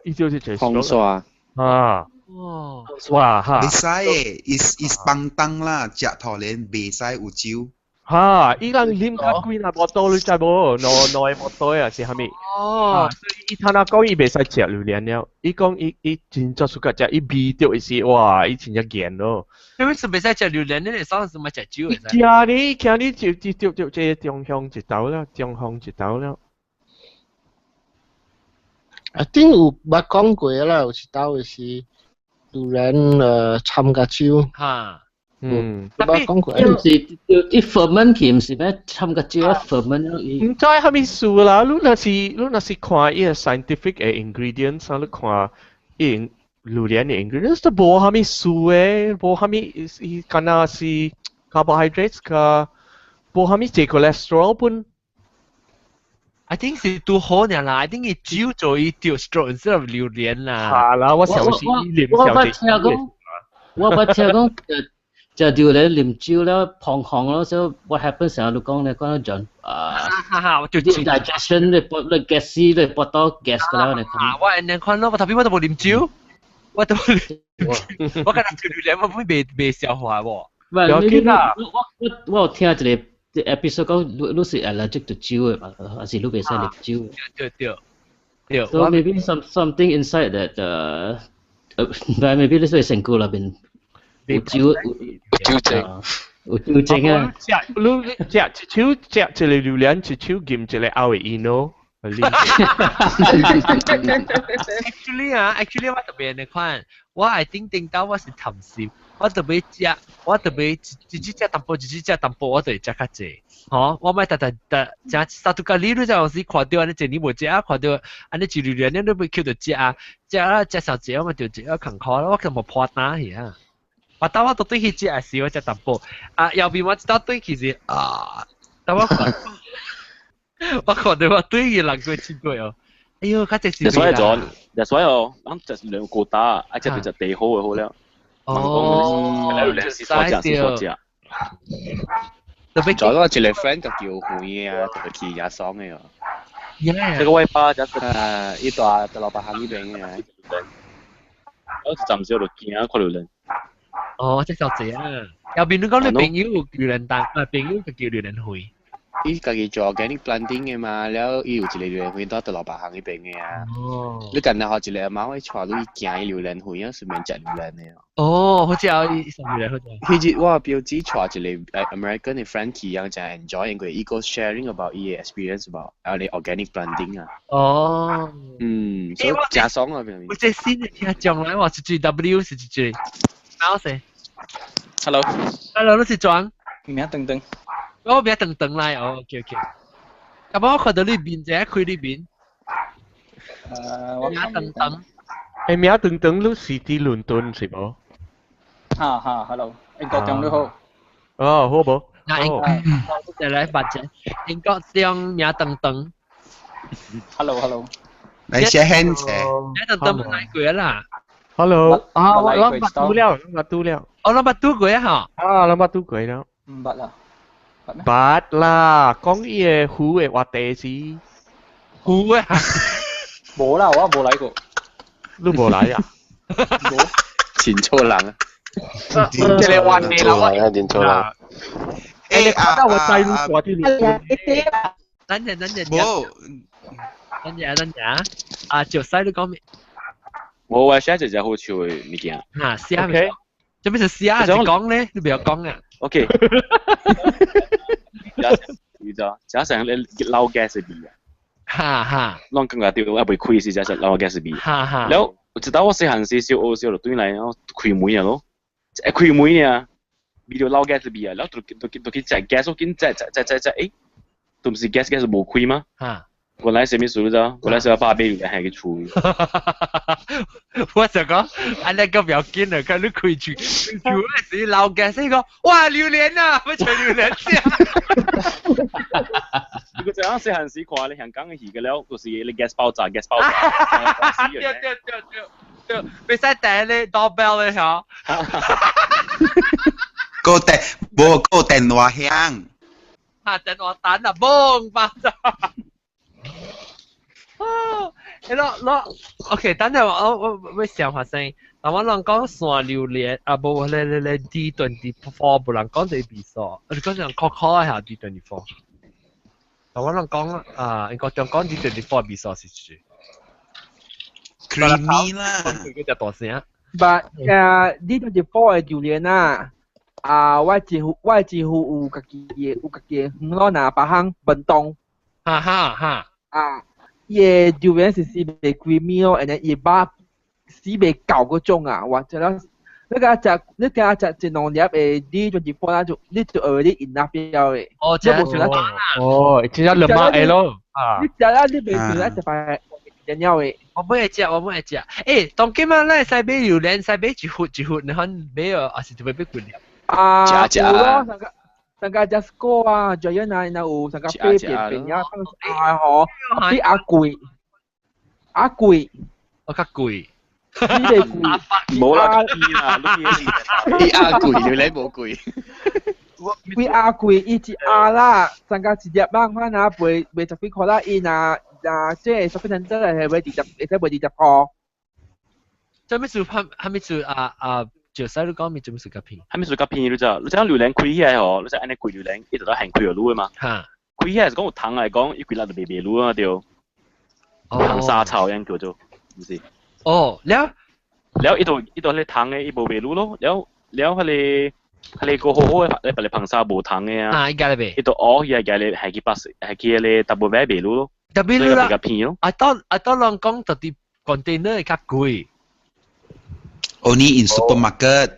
Speaker 10: 伊就是就 stroke 啊。
Speaker 2: 哦，
Speaker 10: 哇哈！
Speaker 7: 袂使誒，is 放燈啦，食拖連袂使有酒。
Speaker 10: 哈，伊人啉較貴那無多，你知無？內無多啊，是蝦米？哦，所以伊聽他講伊袂使食榴蓮了，伊講伊真正suka食，伊味到伊是哇，伊真正驚咯。
Speaker 2: 你為什麼袂使食榴蓮？你上次咪食酒嘅？
Speaker 10: 驚你就這中鄉一道了，I
Speaker 3: think 有捌講過啦，有一道是榴蓮參加酒。
Speaker 2: 哈。
Speaker 10: tapi
Speaker 6: 講過，唔是啲 ferment 佢唔是咩？差唔多只 ferment 咯。
Speaker 10: 唔知係咪數啦？你那是看伊個 scientific 嘅 ingredients，你看伊榴蓮嘅 ingredients 都冇係咪數嘅，冇係咪伊可能是 carbohydrates 個，冇係咪係 cholesterol 本。
Speaker 2: I think 是都好呢啦，I think 佢酒做伊掉 straw instead of 榴蓮啦。
Speaker 10: 係啦，我小時啉小姐。
Speaker 6: 我捌聽講，就榴蓮啉酒了，胖胖咯，所以 what happens 成日都講咧，講到陣
Speaker 2: 我就
Speaker 6: digestion 你gas 你搏到 gas 㗎啦，你看。
Speaker 2: 我人看咯，我頭先我都冇啉酒，我都冇啉，我覺得條榴蓮我會未消化喎。
Speaker 6: 有見啦，我有聽一個 episode 講，你是 allergic to 酒嘅嘛，還是你未使啉酒？
Speaker 2: 對。
Speaker 6: So maybe something inside that but maybe 你係成個裏邊。有酒精，有酒精啊！
Speaker 10: 食一個榴蓮，一手撳一個後嘅煙咯。
Speaker 2: Actually 我特別嚟看，我係頂到我是貪心，我特別一隻淡薄，我就會食較濟。吼，我咪特食沙杜咖喱，你有時看到安尼一年無食啊，看到安尼一榴蓮，你咪叫做食啊，食上濟，我咪就食啊坎坷咯，我就冇破打去啊。我當我到對去食時，我食淡薄啊，後邊我知道對去是但我看到我對去人過千過哦，哎呦，較直是。
Speaker 13: 所以哦，啱食兩個打，一隻就地好就好了。
Speaker 2: 哦，
Speaker 13: 係所食。
Speaker 14: 再嗰個一個 friend 就叫會啊，就去也爽嘅哦。
Speaker 13: 這個尾巴就
Speaker 14: 呢度啊，就老闆行呢邊嘅。
Speaker 13: 我暫時喺度見啊，看榴蓮。
Speaker 2: 哦，即係就這啊！後邊你講你朋友有榴蓮蛋，朋友就叫榴蓮會。
Speaker 14: 伊家己做 organic planting 嘅嘛，แล้ว伊有一個榴蓮會到老闆行呢邊嘅啊。哦。你近日學一個貓會帶你行榴蓮會啊，順便食榴蓮嘅。
Speaker 2: 哦，好似有食榴蓮好似。
Speaker 14: 佢日我表姐帶一個American 嘅 friend 去，樣就 enjoy 因為伊個 sharing about 伊嘅 experience about 你 organic planting 啊。
Speaker 2: 哦。
Speaker 14: 所以真爽啊！
Speaker 2: 我最新嘅聽眾咧，我是 GW 是幾句？哪個？Hello，你是裝？
Speaker 15: 名等等。
Speaker 2: 我名等等來哦 ，OK。咁我看到你面就開你面。
Speaker 15: 我
Speaker 2: 名等等。
Speaker 10: 名等等，你是喺倫敦是冇？Hello，
Speaker 15: 英國中你好。
Speaker 10: 哦，好冇？
Speaker 2: 我哋來發展英國中名等等。
Speaker 15: Hello。
Speaker 7: 嚟寫 hand 寫。
Speaker 2: 名等等唔來過啦。
Speaker 10: Hello，我諗到了。
Speaker 2: 我諗到過嚇。
Speaker 10: 諗到過了。
Speaker 15: 唔捌啦。
Speaker 10: 捌啦，講伊個湖嘅話題是。
Speaker 2: 湖啊？
Speaker 15: 冇啦，我冇嚟過。
Speaker 10: 你冇嚟啊？
Speaker 15: 冇。
Speaker 14: 前錯人啊！
Speaker 10: 即係話題啦，
Speaker 14: 前錯人。
Speaker 10: 你看到我帶路過啲路。
Speaker 2: 等陣。冇。等陣啊！就使你講咩？
Speaker 13: 我話寫就係好笑嘅物件。
Speaker 2: 寫咩？做咩就寫啊？你講咧，你唔要講啊。
Speaker 13: OK。假設你撈 gas 嘅。
Speaker 2: 哈。
Speaker 13: 啷更加掉，會開始假設撈 gas 嘅。然後直到我細漢時小學時就對嚟，然後開門啊咯，開門啊，變到撈 gas 嘅啊，然後都去食 gas， 我見食，誒，都唔是 gas 冇開嗎？本來什麼事啫？本來是要把俾榴蓮係嘅處。
Speaker 2: 我就講，安尼咁要緊啊！看你開住嗰時撈嘅，所以講，哇榴蓮啊，乜隨榴蓮食？
Speaker 13: 如果就啱細漢時看你香港嘅戲嘅了，就是你 gas 爆炸。對，俾晒訂你 doorbell 咧嚇。
Speaker 7: 個電話響。
Speaker 2: 電話彈啊，嘣爆炸！你攞 ，OK， 等陣我想發聲，但我諗講山榴蓮啊，無你 D24，無人講第比數，你講人考一下 D24。但我諗講英國仲講 D24 比數是幾
Speaker 7: ？creamy 啦。
Speaker 2: 佢隻大聲。
Speaker 11: But D24 嘅榴蓮啊，我幾乎有家己遠咯拿把行運動。
Speaker 2: 哈。
Speaker 11: 伊個榴蓮是四味 creamy 咯，然後伊把四味搞嗰種啊，或者你今日食一兩粒誒D24啦，你就already enough 咗誒。
Speaker 2: 哦，即係
Speaker 10: 哦，即係兩碼咯。
Speaker 11: 你食啦，你未食啦，就快人妖誒。
Speaker 2: 我唔會食，我唔會食。誒，當今晚咧，使俾榴蓮，使俾一盒，你看買啊，還是就俾幾粒？
Speaker 11: 有咯，上個 Jasco 啊 ，Giant 啊，然後上個飛便啊，嗬，啲阿貴，
Speaker 2: 我較貴。
Speaker 11: 呢啲貴，
Speaker 13: 冇啦，啲阿貴，你冇貴。
Speaker 11: 貴阿貴，一隻阿啦，上個一粒蚊翻啊，賣十幾塊啦，伊即係十幾陣真係賣20個。
Speaker 2: 做咩事？係咪事就使你講咪做咩事夾片？
Speaker 13: 係咪事夾片？你講榴蓮開起來嗬，你講安尼貴榴蓮，伊就都行開咗路嘛。
Speaker 2: 嚇，
Speaker 13: 開起來是講有糖嚟講，伊幾粒就賣路啊對。糖沙草樣叫做，唔是？
Speaker 2: 哦，
Speaker 13: แล้วอีตัวเลยทางไงอีโบเบรู้แล้วเขาเลยก็โหเลยไปเลยพังซาโบทางไงอ่ะ
Speaker 2: อีกอะไรเบ
Speaker 13: อีตัวอ๋ออีกอะไรให้กี่ปัสให้กี่เลยตับโบเบรู้
Speaker 2: ตับเบรู้ละI thought ลอง講特啲 container 係較貴
Speaker 7: Only in supermarket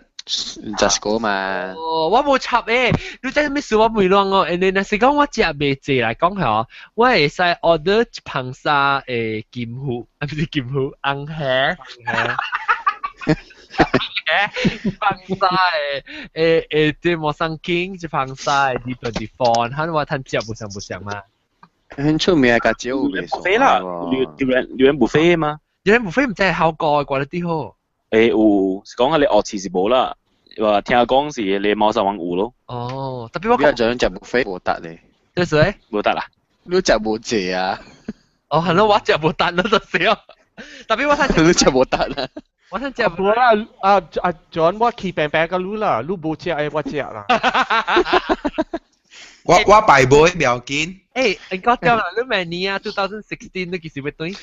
Speaker 14: Jasco 嘛
Speaker 2: 我冇插你真係咩事我未諗哦and then 若是講我食未濟來講係我會使 order 一盤沙金虎唔是金虎紅蝦放晒這莫生經就放晒D24佢話佢食不想嘛
Speaker 14: 很出名嘅椒味
Speaker 13: 飛啦榴蓮不飛嘛
Speaker 2: 榴蓮不飛唔知係效果掛得啲好
Speaker 13: 有講下你學詞是冇啦話聽講是你貓山王有咯
Speaker 2: 哦特別我
Speaker 14: 講你食不飛冇得咧
Speaker 2: 對水
Speaker 13: 冇得啦
Speaker 14: 你食冇謝啊
Speaker 2: 哦係咯我食冇得咯就少特別我睇
Speaker 14: 你食冇得啦
Speaker 10: 我想食冇啦John 我企平平個路啦路冇食我食啦
Speaker 7: 我拜杯唔要緊
Speaker 2: 你講咗啦你明年啊2016你幾時會對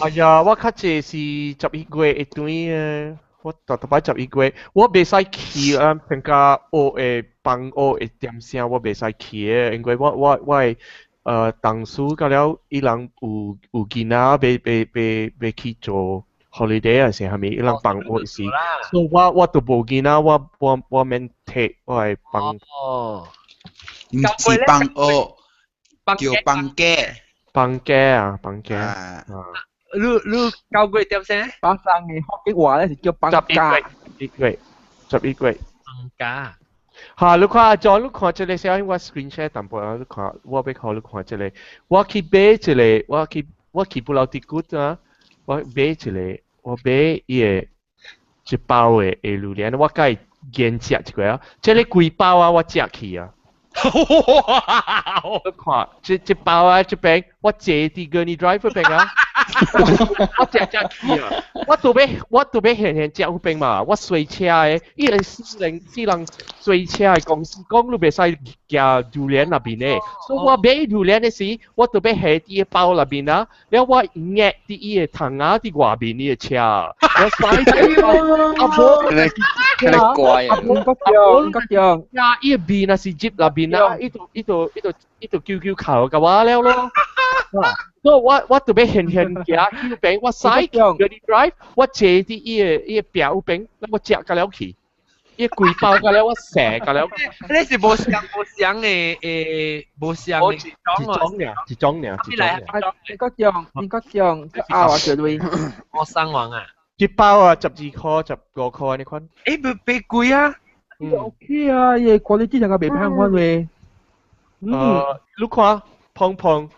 Speaker 10: 哎呀我較濟是11月會對啊我特別11月我袂使去啊成個學幫學點聲我袂使去因為我當初到了伊人有囡仔要去做 holiday 啊時係咪伊人幫我時所以我都無囡仔我免睇我係幫
Speaker 7: 唔是幫學叫幫家
Speaker 2: 你教過點聲
Speaker 11: 巴生嘅學嘅話咧是叫幫家
Speaker 10: 11月
Speaker 2: 幫家
Speaker 10: 嚇你看John你看這裡先我 screen share 淡薄啊你看我要考你看這裡我去買這裡我去不老地骨啊我買這裡我買一包嘅榴蓮我該現食一個啊這裡幾包啊我食去啊你看這包啊這邊我坐啲個你 drive 邊啊我食去啊我都要現食嗰邊嘛我隨車嘅伊個私人隨車嘅公司講你袂使夾榴蓮那邊嘅所以我買榴蓮嘅時我都要下啲包那邊啊然後我壓啲伊個糖啊啲外邊呢個車我塞阿婆
Speaker 14: 你乖啊
Speaker 11: 唔得樣
Speaker 10: 呀伊個邊啊是接那邊啊伊度叫考嘅話了咯所以我都要現夾迄邊我塞嗰啲 drive 我坐啲伊個表邊我食個了去伊個幾包個了我食個了
Speaker 2: 你是無相嘅
Speaker 10: 一種呢
Speaker 11: 應該講啊我絕對
Speaker 2: 我生王啊
Speaker 10: 一包啊12塊15塊你看
Speaker 2: 比貴啊
Speaker 11: OK 啊嘢quality上個未平翻喂
Speaker 10: 你看碰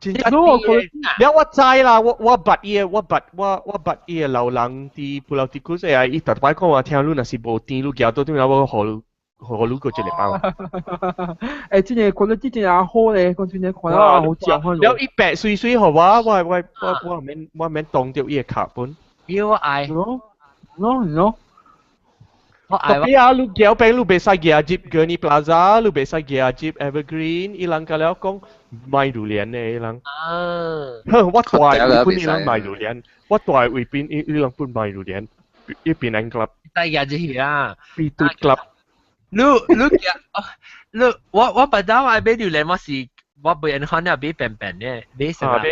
Speaker 10: 真係了我知啦我捌伊個老人佇布勞迪古說啊伊特擺講話聽你若是無甜你夾到點解我互你個一個包
Speaker 11: 誒真係quality真係好咧講真係看到好正翻
Speaker 10: 了伊白水水互我免當着伊個卡本
Speaker 2: 我愛
Speaker 11: 喏
Speaker 10: tapi ah lu kaya apa lu bisa Jeep Gurney Plaza lu bisa Jeep Evergreen ilang kalau kong mai durian ne ilang what why pun ilang mai durian what why we pin ilang pun mai durian ipin ang club
Speaker 2: saya aja ya
Speaker 10: itu club
Speaker 2: lu我不知道買榴蓮我是我俾人看到俾平平嘅俾什麼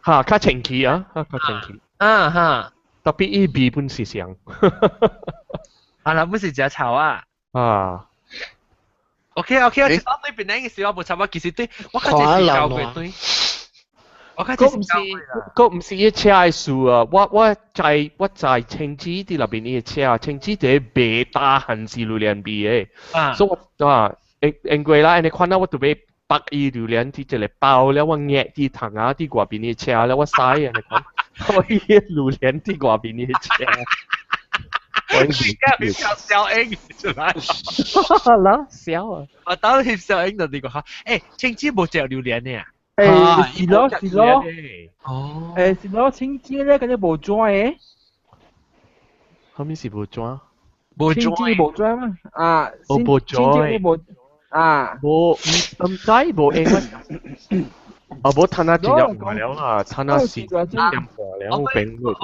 Speaker 10: 嚇較清氣啊較清氣
Speaker 2: 啊哈
Speaker 10: tapi i bi pun sisang
Speaker 2: 啊，那不是只炒啊。
Speaker 10: 啊。
Speaker 2: OK，我知道對邊嘅時候冇差唔多，其實對我開始教佢對。我開始教佢啦。
Speaker 10: 嗰唔是一車嘅事啊！我在青枝啲那邊嘅車，青枝啲白大行是榴蓮味嘅，所以我因為啦，你看到我特別白伊榴蓮啲一個包了，我壓啲糖啊啲外邊嘅車了，我曬啊！你講，我依榴蓮啲外邊嘅車。我
Speaker 2: 小英出來，
Speaker 10: 啦小啊！
Speaker 2: 我當然小英就呢個嚇，青枝冇隻榴蓮嘅。
Speaker 11: 是咯。
Speaker 2: 哦。
Speaker 11: 是咯，青枝咧，嗰啲冇裝嘅。
Speaker 10: 後面是冇裝。
Speaker 2: 冇裝。
Speaker 11: 青枝冇裝嘛？啊。
Speaker 10: 冇裝。
Speaker 11: 冇啊。
Speaker 10: 冇唔使冇英文。啊！冇睇下真入埋了啊！睇下是點破了，我並冇。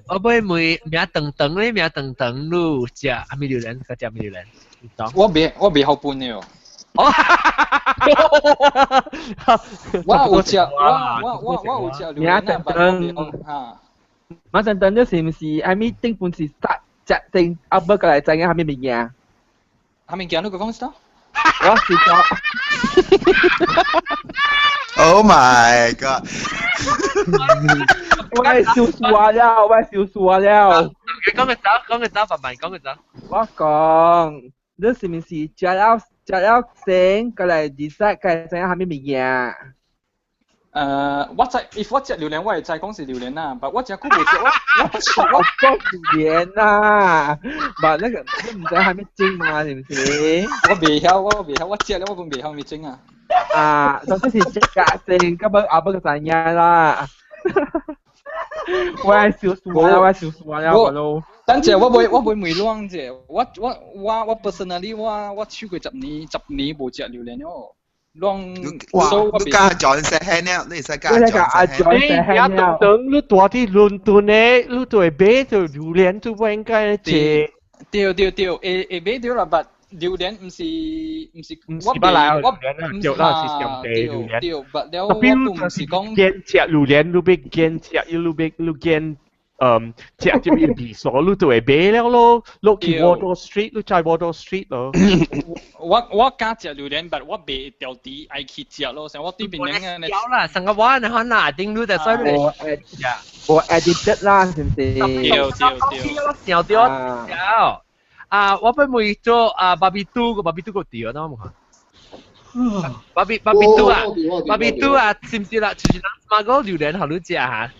Speaker 2: 我俾妹名等等咧，名等等咯，只係咪榴蓮？個只咪榴蓮？
Speaker 15: 我未好半嘅。我有食，我有食榴蓮啊，
Speaker 11: 馬上等咗是唔是？係咪頂半是隻定阿伯過嚟整嘅係咪物件？
Speaker 15: 係咪件？你講先。
Speaker 11: 我是講。
Speaker 7: Oh my god！
Speaker 11: 我係笑死了，我係笑死了。
Speaker 2: 講佢走，慢慢講佢走。
Speaker 11: 我講，你是唔是食了先，過嚟 decide 過嚟整下咩物件？if
Speaker 15: 我食榴蓮，我會知講是榴蓮啦，但我食久無食，我
Speaker 11: 講榴蓮啦，但那個你唔知係咩精嘛，是唔是？
Speaker 15: 我未曉，我食了我本未曉咩精啊。
Speaker 11: 啊，總之是食價先，咁樣阿伯就知影啦。我係笑死我了咯。
Speaker 15: 等陣我會未亂啫，我 personally 我超過10年冇食榴蓮咯。
Speaker 7: 你家John Sehen呢？你使家John
Speaker 11: Sehen？
Speaker 10: 等你大啲倫敦咧，你都會買到榴蓮都應該食。
Speaker 15: 對，會買到啦，但榴蓮唔是
Speaker 10: 我來榴蓮啊，就那是上地榴蓮。
Speaker 15: 對，但我都唔是講
Speaker 10: 堅食榴蓮，你別堅食，你堅食就變皮索，你都會買了咯。落去 Wardour Street，你在 Wardour Street 咯。
Speaker 15: 我家食榴蓮，但我未掉啲愛去食咯，成我對邊樣嘅。
Speaker 2: 有啦，成個灣你看哪定路的所以
Speaker 11: 我 edited 啦，是唔是？
Speaker 2: 掉。我俾妹做barbecue 個 barbecue 個調啊，我冇看。barbecue 啊，是唔是啦？就是買個榴蓮好你食下。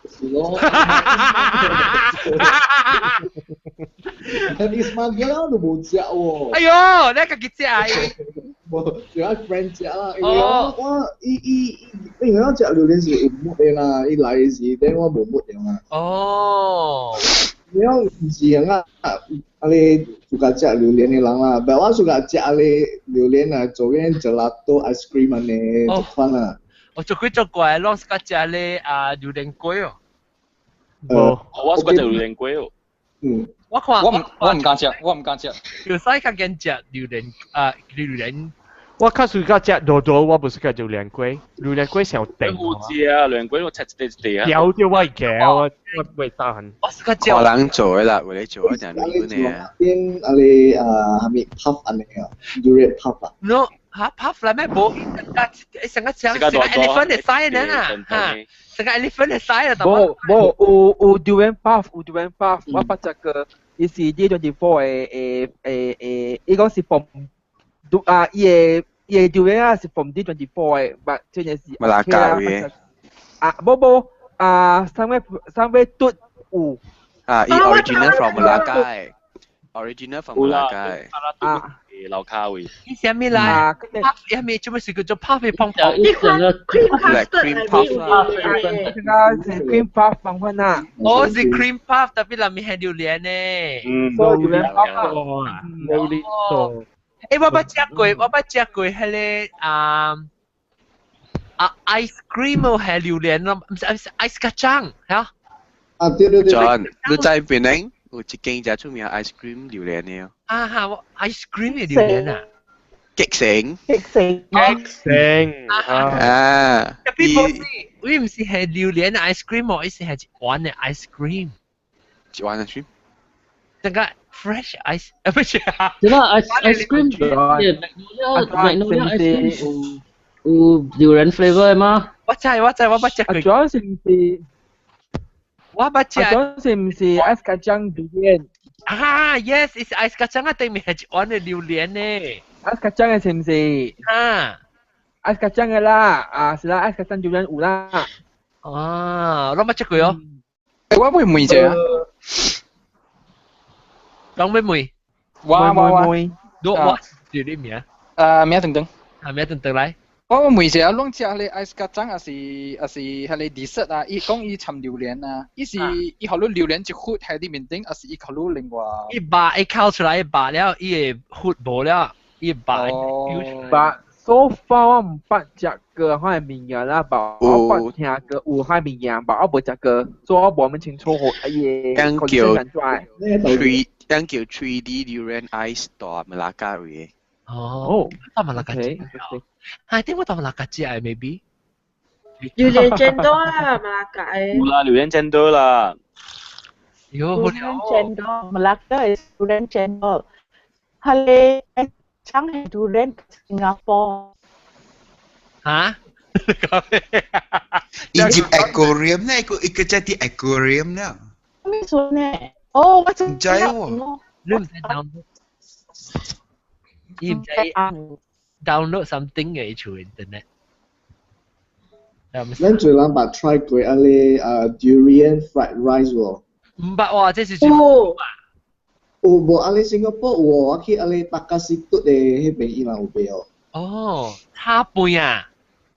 Speaker 16: 是咯。但係smuggle 啦都冇食喎。
Speaker 2: 哎呦，你自己食啊？
Speaker 16: 冇，仲有 friend 食啦。因為我食榴蓮是冇嘅啦，伊來時等我冇冇樣啊。
Speaker 2: 哦。
Speaker 16: 你唔是啊？你 suka 食榴蓮嘅人啦，但我 suka 食你榴蓮啊，做緊 gelato ice cream 呢，做翻啊。
Speaker 2: 我做過，攞 suka 食你榴蓮龜哦。
Speaker 13: 我 suka 食榴蓮龜哦。
Speaker 15: 我唔敢食，我唔敢食。
Speaker 2: 條西較驚食榴蓮。
Speaker 10: 我較suka 食多多，我唔 suka 榴蓮龜。榴蓮龜上頂。
Speaker 13: 好食啊！榴蓮龜我切一啊。
Speaker 10: 有啲威嘅，我會打痕。
Speaker 2: 我 suka 食。
Speaker 14: 可能做嘅啦，為你做一陣料呢。
Speaker 16: 邊你係咪 puff 安尼啊 ？durian puff 啊
Speaker 2: ？No， 嚇 puff 啦咩？冇，成個 elephant 嘅 size 啊，嚇，成個 elephant 嘅 size 啊。
Speaker 11: 冇，有 durian puff，我發覺個，伊是 D24 嘅，伊講是 from 伊嘅 durian 啊是 from D24 嘅，但真係是。
Speaker 14: 馬拉加嘅。
Speaker 11: 冇，somewhere 都有。
Speaker 14: 伊 original from 馬拉加嘅 ，original from 馬拉加嘅。
Speaker 13: 老卡位。
Speaker 2: 你啥咪來 ？puff 係咪做乜事叫做 puff 嘅碰碰？
Speaker 12: 呢個
Speaker 14: cream puff
Speaker 11: 啦。cream puff 放翻啦。
Speaker 2: 哦，是 cream puff，但係裡面係榴蓮呢。
Speaker 11: 所以榴蓮 puff 啊，榴蓮多。
Speaker 2: 我捌食過迄個ice cream 係榴蓮咯，唔是 ice kacang 嚇。
Speaker 16: 對。
Speaker 14: John，你在邊呢？有一間就出名 ice cream 榴蓮嘅。
Speaker 2: 我 ice cream 嘅榴蓮啊。
Speaker 14: 激成。
Speaker 10: 啊。
Speaker 2: 特別冇事，我唔是係榴蓮 ice cream，我意思係一碗嘅 ice cream。
Speaker 14: 一碗 ice cream。
Speaker 2: 整个 fresh ice，不是啊？
Speaker 6: 真啦 ice cream，Magnolia ice cream 有榴莲 flavour 的吗？
Speaker 2: 我不食佢。
Speaker 11: 主要是唔是？
Speaker 2: 我不食。
Speaker 11: 主要是唔是 ice kacang durian？
Speaker 2: 啊 ，yes，is ice kacang 啊，對面係一碗嘅榴蓮呢。
Speaker 11: ice kacang 嘅是唔是？
Speaker 2: 啊
Speaker 11: ，ice kacang 嘅啦，是啦 ，ice kacang durian 有啦。
Speaker 2: 啊，我冇食過哦。
Speaker 15: 我會唔會啫？
Speaker 2: 講咩梅？
Speaker 11: 梅。
Speaker 2: 我叫啲名。
Speaker 15: 名等等。
Speaker 2: 名等等嚟。
Speaker 15: 我梅啫，攏食迄個 ice kacang 還是迄個 dessert 啊？伊講伊摻榴蓮啊，伊是伊後頭榴蓮一忽喺啲面頂，還是伊後頭另外？
Speaker 2: 伊白伊烤出來，伊白了，伊會忽無了，伊白。
Speaker 11: 白。So far 我唔捌食過迄個面嘢啦，吧？我捌聽過有迄面嘢，吧？我冇食過，所以我冇咁清楚伊嘅 condition 出來。
Speaker 14: 叫 3D durian ice 大馬拉加嘅。
Speaker 2: 哦，大馬拉加雞。係點解大馬拉加雞係 maybe？
Speaker 12: 榴蓮真多啦，馬拉加嘅。
Speaker 13: 冇啦，榴蓮真多啦。
Speaker 5: 榴蓮真多，馬拉加係榴蓮真多。係你。chẳng hạn tu đến Singapore
Speaker 2: hả
Speaker 7: Egypt aquarium này cô ikut jadi aquarium nè
Speaker 5: mấy số nè oh macam
Speaker 7: jauh
Speaker 2: lu bisa download something ở trên internet
Speaker 16: nên最難把 try 過阿你durian fried rice 喎
Speaker 2: 唔捌哇這是
Speaker 16: 無阿你新加坡我去阿你大家是都誒迄邊伊朗有賣哦。
Speaker 2: 哦，叉貝啊！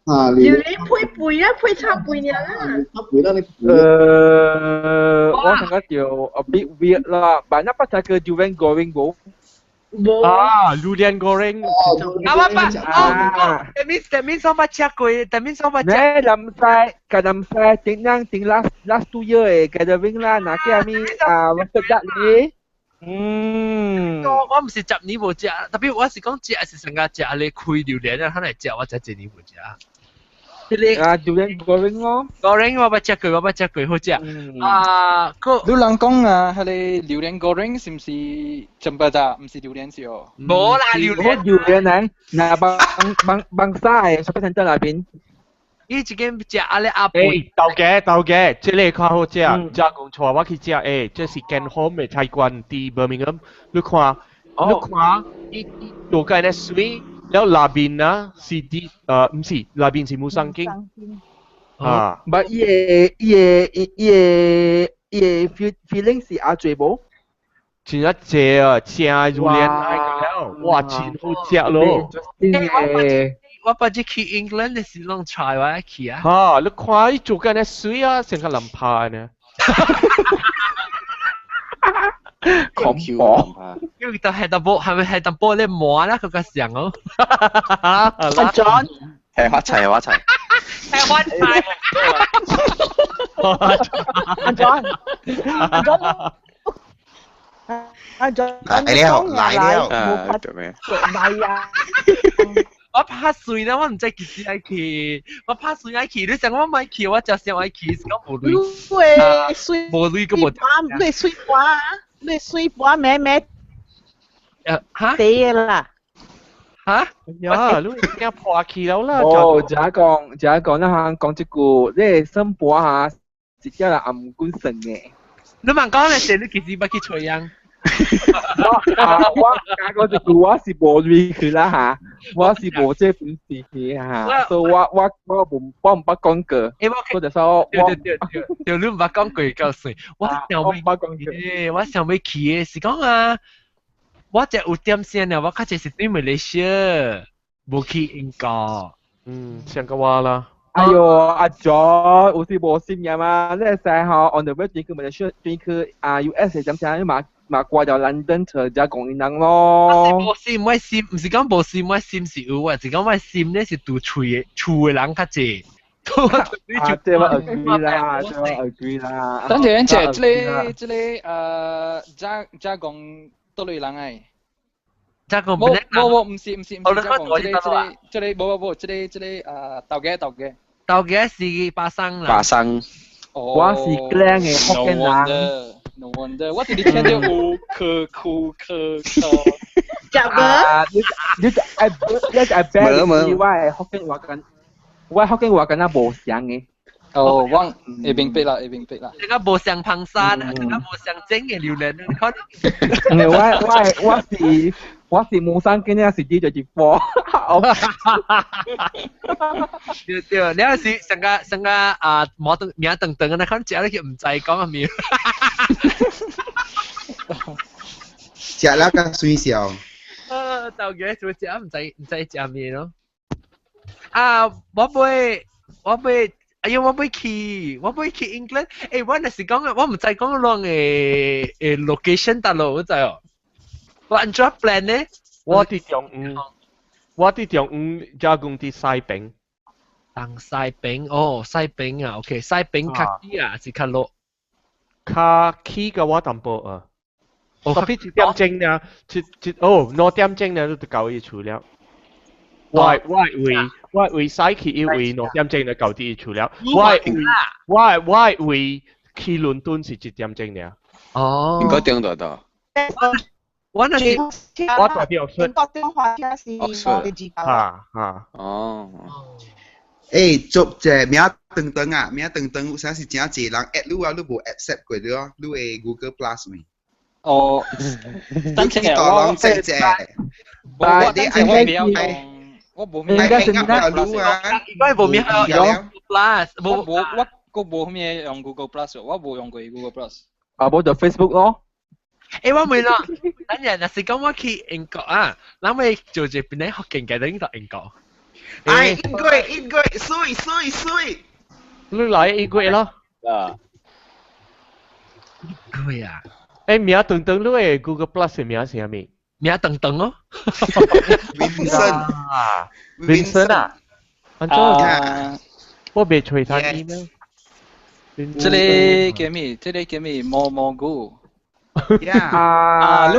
Speaker 16: 啊，
Speaker 12: 榴蓮配貝啊，配叉貝啊啦。
Speaker 16: 叉貝啦，你
Speaker 11: 我成個就 a bit weird 啦，但係不食個 durian goreng 冇。
Speaker 12: 冇。
Speaker 10: 啊 ，durian goreng。that
Speaker 2: means 我冇食過，that means 我冇食。
Speaker 11: 你lâm sai tiếng last 2 year 嘅 gathering 啦，嗱嘅咪我識得你。
Speaker 2: 我唔是10年冇食，特別我是講食是成日食你開榴蓮啊，可能食我真係1年冇食。
Speaker 11: 榴蓮 goreng 咯
Speaker 2: ，goreng 我冇食過，好食。
Speaker 15: 你人講啊，係你榴蓮 goreng 是唔是真不咋？唔是榴蓮是哦。
Speaker 2: 冇啦，榴
Speaker 11: 蓮嚟，嗱bằng sai shopping center 那邊。
Speaker 2: 伊一間食阿你阿
Speaker 10: 貝。豆嘅，這裡較好食，加工錯我去食誒，這是間好嘅菜館喺 Birmingham，你看，伊做緊嘅水，แล้ว那邊啊是啲唔是，那邊是冇生經。啊，
Speaker 11: 唔係伊嘅 feeling 是阿最冇。
Speaker 10: 真係正啊，正榴蓮嚟㗎，哇，真好食咯。
Speaker 2: 我不知去 England 你是啷 try 我去啊？
Speaker 10: 嚇！你看伊做緊嘅水啊，成個淋巴呢。
Speaker 14: 恐怖。
Speaker 2: 因為就係淡薄，係咪係淡薄咧磨啦？佢個聲哦。
Speaker 5: 阿 John
Speaker 14: 係發財。
Speaker 2: 係發財。
Speaker 5: 阿 John。
Speaker 14: 做咩？
Speaker 5: 買啊！
Speaker 2: 我怕水啦，我唔知幾時愛去。我怕水愛去，你想我咪去，我就想愛去，是講無鐳。
Speaker 5: 喂，水
Speaker 2: 無鐳個無。
Speaker 5: 你水波咩？
Speaker 2: 嚇？
Speaker 5: 死啦！
Speaker 10: 嚇？呀，你驚破去了啦？
Speaker 11: 哦，就係講啦嚇，講一句，你新波嚇，直接係暗管神嘅。
Speaker 2: 你問講你你幾時要去吹樣？
Speaker 11: 我講一句，我是無鐳佢啦嚇，我是無這本事嘅嚇，所以我唔捌講過。我就說
Speaker 2: 對，你唔捌講過夠水。我想要去嘅是講啊，我只有點先啊，我較只是對馬來西亞，冇去英國。
Speaker 10: 像個話啦。
Speaker 11: 哎呦，阿 John，有時無心嘅嘛，你係吼 on the way 轉去馬來西亞，轉去US 係點先？嘛掛咗 London 就講英文咯。
Speaker 2: 無心，唔是講無心，我心是有啊，是講我心咧是讀厝嘅人較濟。
Speaker 11: 這我 agree 啦。
Speaker 15: 等陣，這裡加講多類人誒。
Speaker 2: 加講
Speaker 15: 冇，唔是加講，這裡冇，這裡豆嘅是巴生啦。
Speaker 14: 巴生。
Speaker 11: 我是靚嘅福建人。
Speaker 15: No wonder，我哋聽到有咳。
Speaker 12: 夾啊！
Speaker 11: 你係 bad 我福建話緊啊無聲嘅。
Speaker 15: 哦，我會明白啦。
Speaker 2: 你個無上澎山，你個無上整嘅榴蓮，你看。
Speaker 11: 我是無上嘅呢，是啲就接貨。
Speaker 2: 對，你係成個冇名等嘅，你看食你佢唔制講啊苗。
Speaker 7: 食了個水笑。
Speaker 2: 就嘅做食唔制食面咯。我會。哎呀，我唔去 England。誒，我那時講我唔知講啷嘅location 大佬，我知哦。我按照 plan 呢？
Speaker 10: 我啲中午加工啲西餅。
Speaker 2: 當西餅哦，西餅啊 ，OK， 西餅卡基啊，是卡落。
Speaker 10: 卡基嘅我淡薄啊。特別一點鐘呢，2點鐘呢都夠嘢除了。我會使去因為2點鐘就夠啲除了。我會去倫敦是1點鐘呢。
Speaker 2: 哦。
Speaker 14: 應該點到？
Speaker 2: 我那是
Speaker 10: 我代表是。
Speaker 5: 英國電話是我嘅資格。
Speaker 14: 哦。
Speaker 7: 誒，做隻名等啊，名等，有啥是真濟人 at 你啊，你無 accept 過啲咯，你係 Google Plus 咪？
Speaker 15: 哦。
Speaker 7: 等陣我隻。
Speaker 15: 我冇咩用 Google Plus， 我冇用過 Google Plus。
Speaker 11: 冇就 Facebook 咯。
Speaker 2: 誒，我未咯，等陣若是講我去英國啊，咱咪做一邊咧學勁嘅，等到英國。
Speaker 7: 英國，水。
Speaker 10: 你來英國咯。
Speaker 2: 對啊。
Speaker 10: 誒，名等，你係 Google Plus 嘅名係咩？
Speaker 2: 名等咯。
Speaker 10: Vincent 啊，安怎？我未隨他 email。
Speaker 15: 這裡叫咩？蘑菇。你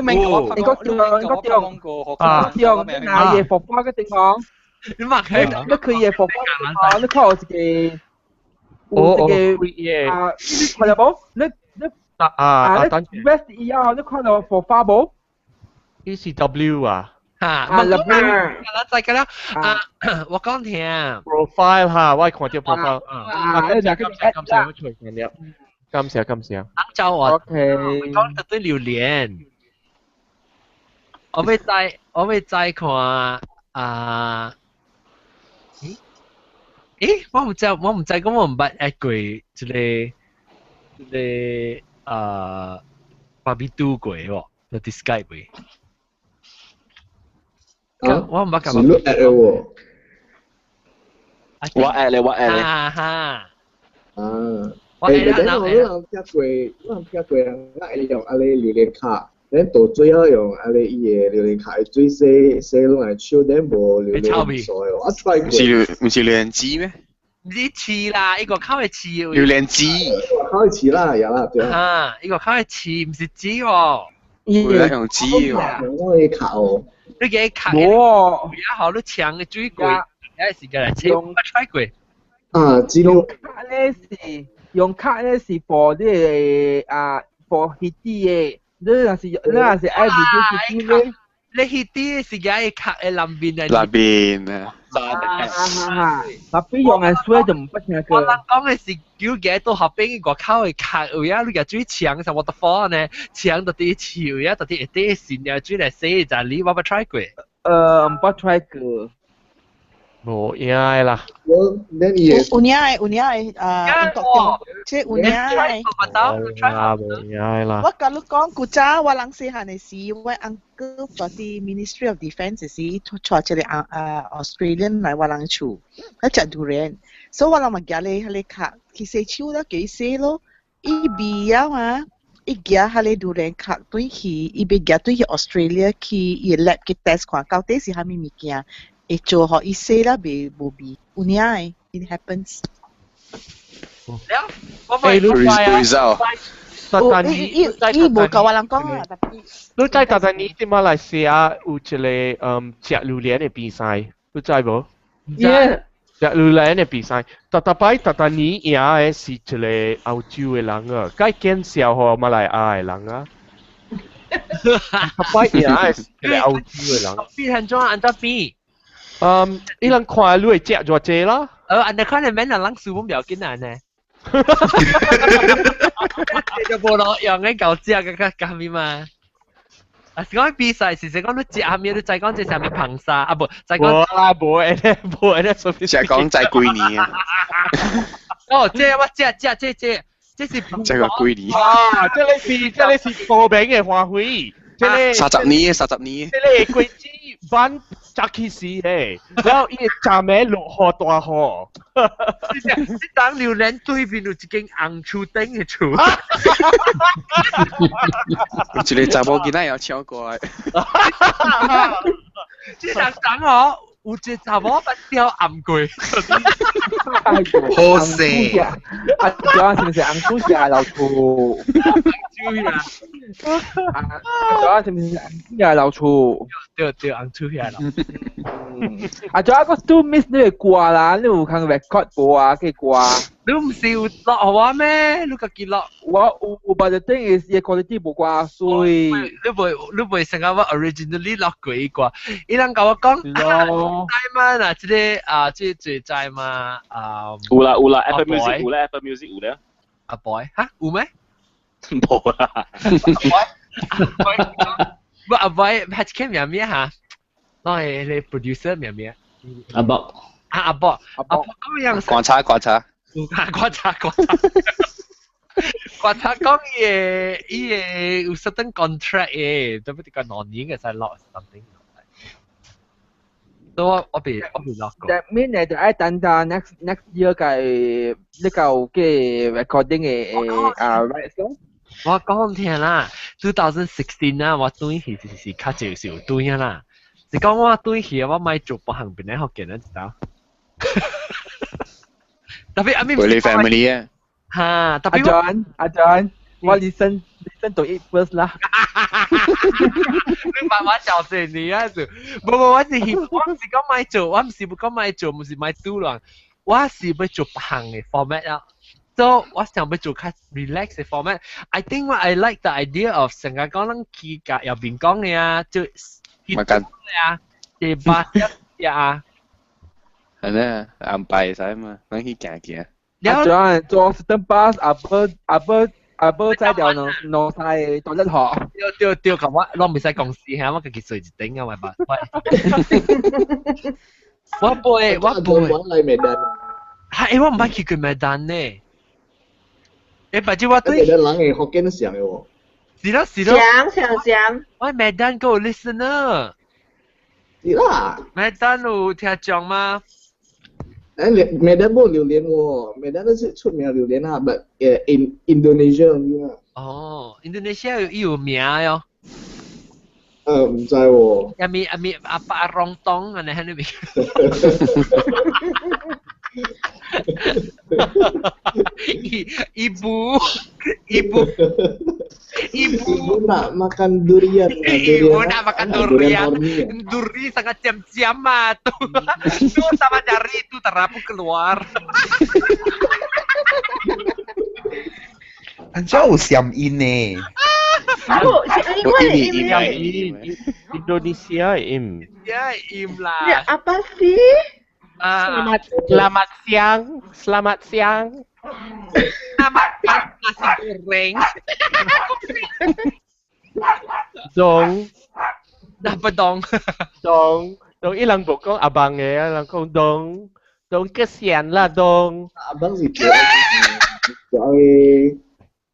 Speaker 15: 明我講
Speaker 11: 拿嘢復花嘅地方。
Speaker 2: 你擘開？
Speaker 11: 你佢嘢復花，你看我自己。看到冇？你West 以後你看到復花冇？
Speaker 10: ECW 啊，
Speaker 2: 再個啦，我講聽
Speaker 10: profile 哈，我看到 profile 感謝我隨便了，感謝。
Speaker 2: 教我講得對榴蓮，我會再看我唔知講我唔捌 at 過一個barbecue 過喎，有 Skype 過。我唔捌咁。
Speaker 16: 你 at 喎。
Speaker 13: 我 at 咧。
Speaker 16: 我人撇過人，我會用阿你榴蓮卡，咱到最後用阿你伊個榴蓮卡係最細攏來抽，咱無榴蓮水哦。我 try 過。
Speaker 14: 唔是榴蓮枝咩？
Speaker 2: 唔是刺啦，呢個靠係刺。
Speaker 14: 榴蓮枝。
Speaker 16: 靠係刺啦，有啦，對
Speaker 2: 啊。呢個靠係刺，唔是枝喎。
Speaker 14: 會啦，用枝喎。
Speaker 16: 我嘅卡哦。
Speaker 2: 你嘅卡，我也好，你搶嘅最貴，也是個嚟切，我 try 過。
Speaker 11: 用卡咧是 for 啲for hit 嘅，你若是愛 video 嘅，
Speaker 2: 你 hit 啲是嘅卡喺南邊啊。
Speaker 14: 南邊啊。
Speaker 11: 特別用係水就唔不聽嘅。
Speaker 2: 我講嘅是叫嘅到後邊個靠嘅卡，而家你嘅最搶就我得放呢，搶到啲潮呀，到啲一啲線呀，最嚟寫就你我冇 try 過。
Speaker 11: 唔冇 try 過。
Speaker 10: 冇嘢啦。
Speaker 16: 有嘢
Speaker 5: 即係有嘢。
Speaker 10: 冇嘢啦。
Speaker 5: 我講古早我諗時候係時，我 uncle 嗰啲 Ministry of Defence 時，坐住嚟Australian 嚟我諗住，一隻durian，所以我諗咪叫你卡，其實超得幾細咯，一比啊嘛，一家係你 durian 卡對去，一邊家對去 Australia 去，一 lab 嘅 test 看，到底是係咩物件？一做好一些啦，冇比，有嘢 ，it happens。伊無夠我人講啊，特別。
Speaker 10: 你知特特呢啲馬來西亞有一個食榴蓮嘅比賽，你知無？隻榴蓮嘅比賽，特擺特年贏嘅是一個澳洲嘅人啊，該見笑何馬來亞嘅人啊。特擺贏嘅是一個澳洲嘅人。
Speaker 2: 邊很重要，安得邊？
Speaker 10: 伊人看你會食咗濟啦。
Speaker 2: 安得看你免人數唔要緊啊呢。就無咯，用嘅舊隻嘅咁邊嘛。啊，講比賽是講你食下面，你再講這上面螃沙啊，不，再講。
Speaker 10: 無啦，無誒，所以
Speaker 14: 成講再幾年啊。
Speaker 2: 哦，這我這是
Speaker 14: 這個幾年。
Speaker 10: 啊，這裡是報名嘅花卉。
Speaker 14: 30年。這
Speaker 10: 裡貴子班扎起事誒，然後伊站咩落雨大雨。
Speaker 2: 你當榴蓮對面有一間紅樹頂嘅厝。
Speaker 14: 一個查某囡仔要超過來。
Speaker 2: 這人講哦，有一個查某把雕暗過。
Speaker 7: 好勢。
Speaker 11: 啊，仲是唔是紅樹下老厝？啊，是唔是紅樹下老厝？
Speaker 2: 對，紅樹下老。
Speaker 11: 啊，仲有一個 still miss 你嘅歌啦，你有看 record 過啊？嘅歌。
Speaker 2: 你唔是有落好啊咩？你自己落。
Speaker 11: 我有，but the thing is，嘅 quality 冇掛水。
Speaker 2: 你袂成個我 originally 落過一個，伊人甲我講，知嘛？嗱，即個啊，即最知嘛？啊，
Speaker 13: 有啦，Apple Music 有咧，Apple Music 有咧。
Speaker 2: 阿 boy，嚇有咩？
Speaker 13: 冇啦。
Speaker 2: 不，阿 boy 係一個名嚇，我係你 producer 名。
Speaker 6: 阿博。
Speaker 2: 阿博咁樣。
Speaker 14: 觀察。觀察講
Speaker 2: 伊個有 certain contract 嘅，特別啲個兩年嘅使落 something。所以我未落過。
Speaker 11: That mean 你就愛等到 next year 嘅呢個嘅 recording 嘅rights 咯。
Speaker 2: 我講聽啦，2016啦，我對戲是較少對啦。是講我對戲我咪做不行邊咧學嘅，你知道？特別阿咪。
Speaker 14: 你 family 啊？
Speaker 2: 嚇，特別
Speaker 11: 阿 John，我 listen to it first 啦。
Speaker 2: 你慢慢教識你啊！冇，我是講咪做，我唔是講咪做，唔是咪嘟啦，我是要做不行嘅 format 啊。So 我想要做較 relax 嘅 format。I think what I like the idea of 成日講咱企業入邊講嘅啊，就
Speaker 14: 咪緊
Speaker 2: 啊，第八一啊。
Speaker 14: 係咧，安排使嘛，咱去行。
Speaker 11: 阿 John 做 certain bus， 阿伯在條路曬多一學。
Speaker 2: 對，咁我唔使公司嚇，我自己隨住頂啊，咪吧。我背。
Speaker 16: 嚟美丹。
Speaker 2: 係，我唔係去佢美丹呢。或者我對。
Speaker 16: 美丹人嘅福建上嘅喎。
Speaker 2: 是咯。
Speaker 12: 上。
Speaker 2: 我美丹個 listener。
Speaker 16: 是啦。
Speaker 2: 美丹有聽講嗎？
Speaker 16: 美丹冇榴蓮喎，美丹都是出名榴蓮啊，but in Indonesia 啦。
Speaker 2: 哦 ，Indonesia 有名喲。
Speaker 16: 唔知喎。
Speaker 2: 阿爸龍東啊，你喺呢邊？Ibu
Speaker 16: nak makan durian.
Speaker 2: Ibu nak makan durian. Duri sangat jam-jam ah tuh. Tuh sama jari itu terapu keluar.
Speaker 7: Jauh siam ini.
Speaker 10: Indonesia im.
Speaker 2: Ya im lah.
Speaker 12: Ya apa sih?
Speaker 10: Selamat siang. Selamat
Speaker 2: nasi goreng.
Speaker 10: Dong.
Speaker 2: Apa dong?
Speaker 10: Dong ilang bokong abang ya, ilang kong dong kesian lah dong.
Speaker 16: Abang sih soalnya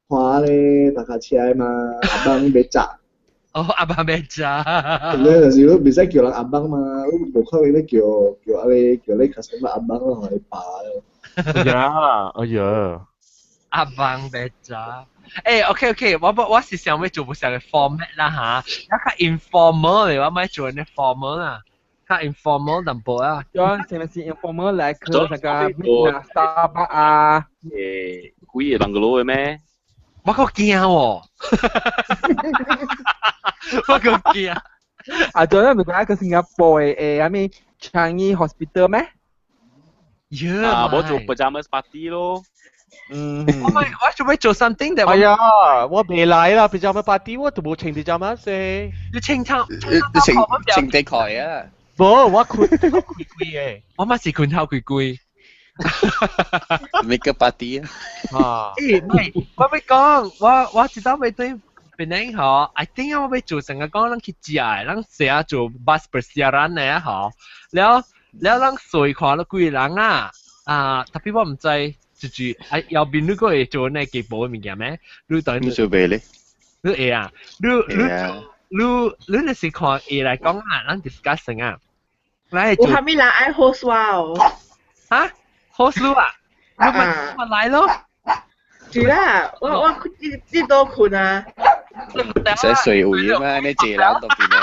Speaker 16: hoa le tak kacau mah abang becak.
Speaker 2: Oh, abang beca.
Speaker 16: Nên là gì lúc bị sách kiểu là abang mà lúc bố khóc lên kiểu lấy customer abang là hỏi bà.
Speaker 10: Yeah.
Speaker 2: Abang beca. OK，我是想要做唔成嘅 format 啦吓，一較 informal 嚟，我咪做呢 formal 啦，較 informal 淡薄啊。
Speaker 11: John，係咪是 informal 嚟？佢成個 Starbucks 啊？
Speaker 13: 幾個人個攞嘅咩？
Speaker 2: 我個驚喎，我個驚。
Speaker 11: 啊，仲有咪講一個新加坡嘅I mean Changi Hospital 咩？
Speaker 13: 我做 pajamas party 咯。
Speaker 2: 我準備做 something 嘅。
Speaker 10: 哎呀，我未嚟啦 ，pajama party 我都冇穿 pajama 啫。
Speaker 2: 你清倉，
Speaker 14: 清地蓋啊！
Speaker 10: 冇，我攰嘅。
Speaker 2: 我咪是困透攰。
Speaker 14: make party
Speaker 2: 啊！誒，唔係，我咪講，我知道咪對邊樣嗬 ？I think 我咪做成個講，咱去食，咱成日做 bus persiaran 嘅嗬。แล้ว咱水看到幾人啊？特別我唔知。住右邊呢個係做呢幾部嘅物件咩？你當然
Speaker 14: 做咩咧？
Speaker 2: 你會啊？你那是看會來講啊，咱 discussing 啊。
Speaker 12: 我還沒人愛 host 哇
Speaker 2: 啊 ？host 啊？你咪來咯。
Speaker 12: 係啦，我知道困啊。
Speaker 14: 唔使睡會啊嘛，你自己諗到邊咧？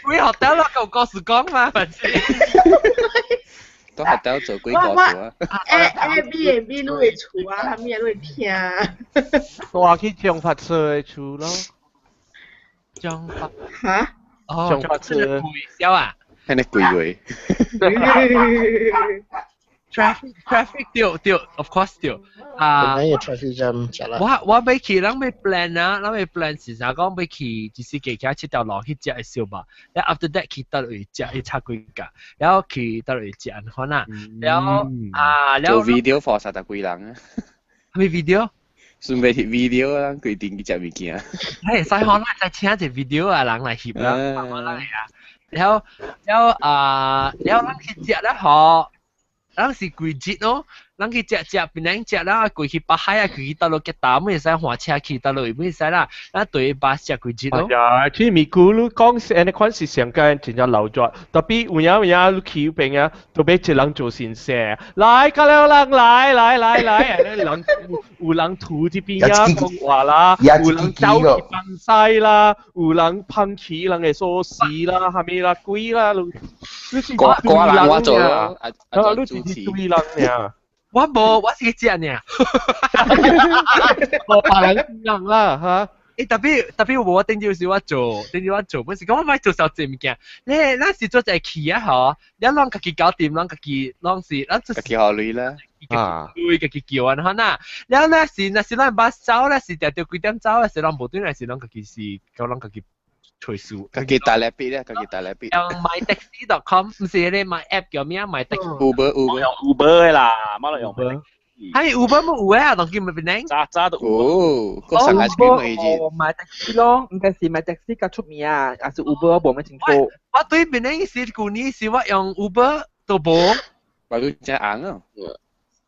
Speaker 2: 會學得咯，夠故事講嘛，反正。
Speaker 14: 都係都做幾個數啊
Speaker 12: ！Airbnb 都會出啊，他們也會聽。
Speaker 10: 我去彰發社會出咯。
Speaker 2: 彰發
Speaker 12: 嚇？
Speaker 10: 彰發社。
Speaker 2: 有啊？
Speaker 14: 係你貴。
Speaker 2: traffic 對 ，of course 對。
Speaker 3: 有 traffic jam
Speaker 2: 我要去，咱要 plan 啊，咱要 plan 是啥講要去，就是騎車七條路去食嘅燒吧。然後 after that 去倒落去食，去插幾架，然後去倒落去食安款啊。然後
Speaker 14: 做 video for 實在幾人啊？
Speaker 2: 咩 video？
Speaker 14: 順便翕 video 啊，規定去食物件。
Speaker 2: 係，所以可能再請一隻 video 啊，人來翕啦，慢慢嚟啊。然後咱去食咧，嗬。咱是規節咯，咱去食邊樣食啦，規去北海啊，規去倒落吉打，每使換車去倒落去，每使啦，咱對巴食規節咯。
Speaker 10: 呀，去咪咕嚕講是呢款是上間真正流咗，特別有你去邊啊，都俾一人做先生，來，加了人來，有人吐這邊啊講話啦，有人走去扮西啦，有人噴起人嘅鎖匙啦，係咪啦鬼啦，你是
Speaker 14: 掛人我做咯，
Speaker 10: 你是對人呀。
Speaker 2: 我冇，我是去食呢。
Speaker 10: 我扮人啦嚇。
Speaker 2: 特別我頂住時我做，本時講我咪做少隻物件。咱是做隻氣啊嗬，你啷家己搞掂，啷家己啷是，咱
Speaker 14: 自己考慮啦。
Speaker 2: 家己叫啊嚇呐。然後呢是咱把走呢是掉幾點走呢是咱無端呢是咱家己是講咱家己。隨數，
Speaker 14: 自己帶嚟邊咧？自己帶嚟邊？
Speaker 2: 用 mytaxi.com 唔係你買 app 叫咩？mytaxi。
Speaker 13: Uber 啦，冇嚟用 Uber。
Speaker 2: 係 Uber 冇 Uber 啊？當佢咪變
Speaker 14: 揸到。哦，個神 ice 咪
Speaker 11: 哦，mytaxi 咯，應該是 mytaxi 較出名啊，還是 Uber 我冇乜清楚。
Speaker 2: 我對變是舊年是我用 Uber 都冇。
Speaker 14: 我都真硬啊！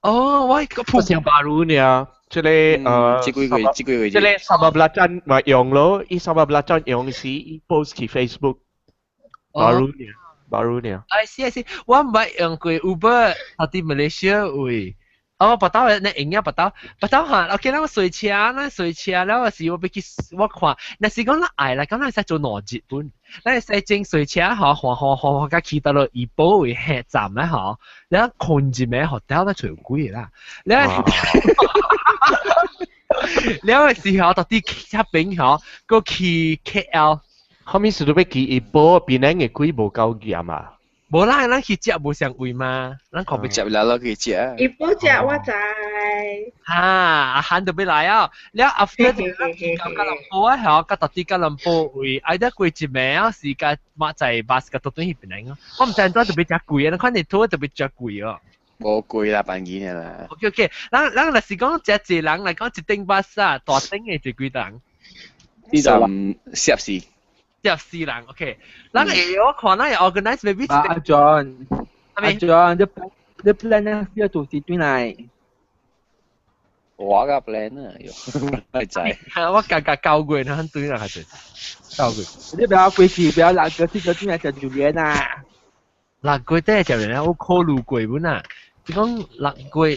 Speaker 2: 哦，我個
Speaker 10: 普通巴魯呢？即係
Speaker 14: 幾個月，
Speaker 10: 即係3-11咪用咯，3-11用是 post 去 Facebook。baru ni.
Speaker 2: I see. 我唔係用過 Uber 喺啲 Malaysia 會。不到你應該不到嚇。OK，我睡車啦，แล้ว時我俾我看，那是講愛啦，講咱使做兩節本，咱使整睡車嚇，換甲去到落怡保會下站咧嚇，然後困住咩 hotel 咧最貴啦，然後時候到啲車邊嚇，個去 KL，
Speaker 10: 後面是都俾去怡保邊咧嘅貴無夠嚴啊。
Speaker 2: 無啦，咱去食無上貴嘛，咱可別
Speaker 14: 食啦，去食。
Speaker 12: 伊保食我知。
Speaker 2: 阿漢就俾來啊，แล้ว after 吉隆坡啊，嗬，吉特啲吉隆坡會，嗌得貴一名啊，是個馬仔巴士個到端去邊嚟啊？我唔知道特別隻貴啊，看你拖特別隻貴啊。
Speaker 14: 冇貴啦，扮件嘅啦。
Speaker 2: OK，咱若是講隻人嚟講，一頂巴士啊，大頂嘅最幾人
Speaker 14: ？14
Speaker 2: 人 ，OK。咱我看咱 organize maybe。
Speaker 11: 阿 John，你 plan 呢？要做時段嚟。
Speaker 14: 我個 plan 啊，係仔。
Speaker 2: 我教過你，很對啦，係教過。
Speaker 11: 你不要貴氣，不要辣個這個進來就榴蓮啊！
Speaker 2: 辣過得就嚟我考慮過本啊，你講辣過。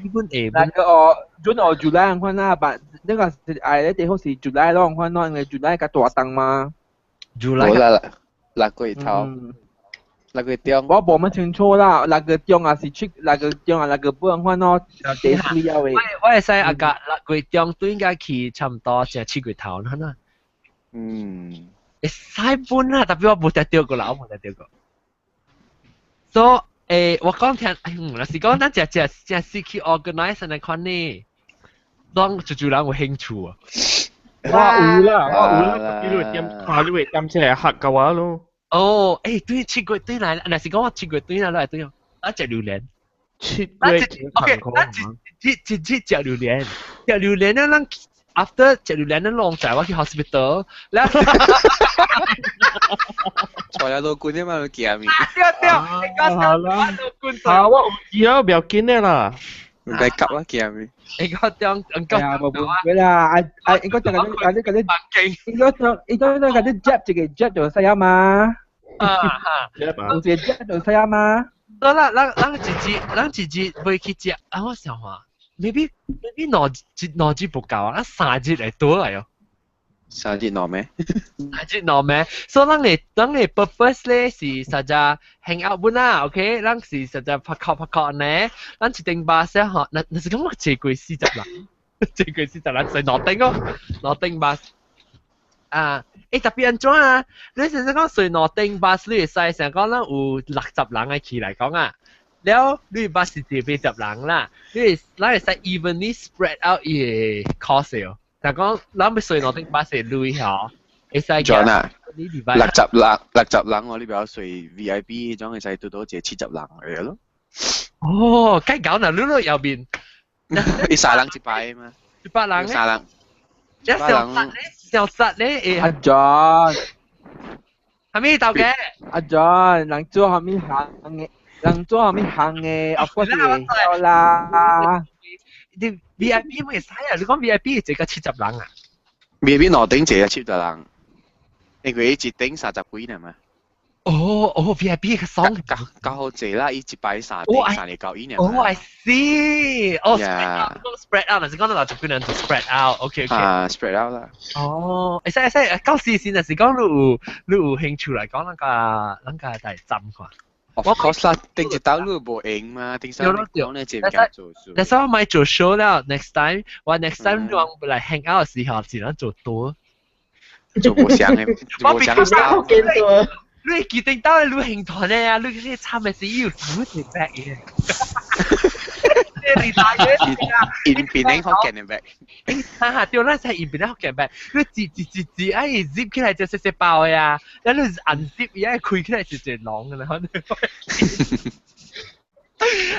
Speaker 2: 基本誒，
Speaker 11: 那個我準我 July 看啦，但呢個係誒地方是 July 咯，看咯，因為 July 個大燈嘛。
Speaker 14: July 那個頭，那個中。
Speaker 11: 我冇乜清楚啦，那個中啊是出，那個中啊那個本看咯，地主要嘅。
Speaker 2: 我係使阿個那個中都應該去差唔多只7月頭啦，嗱。會使本啦，特別我冇得掉過啦，我冇得掉過。所我講聽，若是講咱只 CQ organize 那款呢，當就人有興趣啊。
Speaker 10: 我有啦，你會點出嚟客嘅話咯。
Speaker 2: 哦，對切過對嚟，若是講我切過對嚟對哦，我食榴蓮。
Speaker 10: 切過
Speaker 2: ，OK，咱只榴蓮，食榴蓮咧，咱 after 食榴蓮咧，攏在我去 hospital，แล้ว
Speaker 14: 坐喺度管啫嘛，見面。
Speaker 10: 好，我有啊，不要緊嘅啦。
Speaker 14: 唔使急啦，見面。
Speaker 2: 應該當急
Speaker 11: 啊，冇啦，應該嗰啲 jab 自己 jab 就細啊嘛。有隻 jab 就細啊嘛。
Speaker 2: 得啦，咱自己未去食，我想話 maybe 兩節不夠啊，三節嚟多嚟哦。
Speaker 14: 三節攞咩？
Speaker 2: 三節攞咩？所以咱嘅 purpose 咧是實在 hang out 本啦 ，OK？ 咱是實在拍靠呢，咱一定巴士嗬，那是講我借過40人，借過40人在羅定哦，羅定巴士。特別安怎啊？你成日講隨羅定巴士，你會使成講咱有60人嘅起嚟講啊，แล้ว你巴士就80人啦，你會使 evenly spread out 嘅 cost 嘅。但講，咱要隨羅定巴士累嗬，會使嘅。
Speaker 14: John 啊，60人我呢邊隨 VIP 種嘅使到到只70人嚟咯。
Speaker 2: 哦，梗搞嗱，你都右邊。
Speaker 14: 你3人一排嘛
Speaker 2: ？100人咧？3人。小實咧，
Speaker 11: 阿 John，
Speaker 2: 係咪到嘅？
Speaker 11: 阿 John，人做係咪行嘅？我嗰時有啦。
Speaker 2: 啲 VIP 咪使啊？你講 VIP 只個70人啊
Speaker 14: ？VIP 羅頂只70人，因為一頂30幾人嘛。
Speaker 2: VIP 嘅爽
Speaker 14: 夠好濟啦，一擺3頂3嚟夠1人。
Speaker 2: I see。spread out， 嗱，是講到60幾人就 spread out。OK。spread
Speaker 14: out 啦。
Speaker 2: 會使，到時先，就是講你有興趣嚟講，咱個大針看。
Speaker 14: 我course啦，頂一刀你無贏嘛，頂三講咧就唔敢做數。
Speaker 2: 但係我咪做 show 啦 ，next time 我嚟 hang out 嘅時候，只能做多。
Speaker 14: 做無相嘅，無相嘅。
Speaker 2: 你決定到你興團咧啊！你參嘅時要負責 back 嘅。你大嘢
Speaker 14: in 邊咧學嘅 back。
Speaker 2: 對啦，係 in 邊咧學嘅 back。你自哎 zip 起來就細包嘅呀，然後你 unzip 而家開起來就狼嘅啦，可能。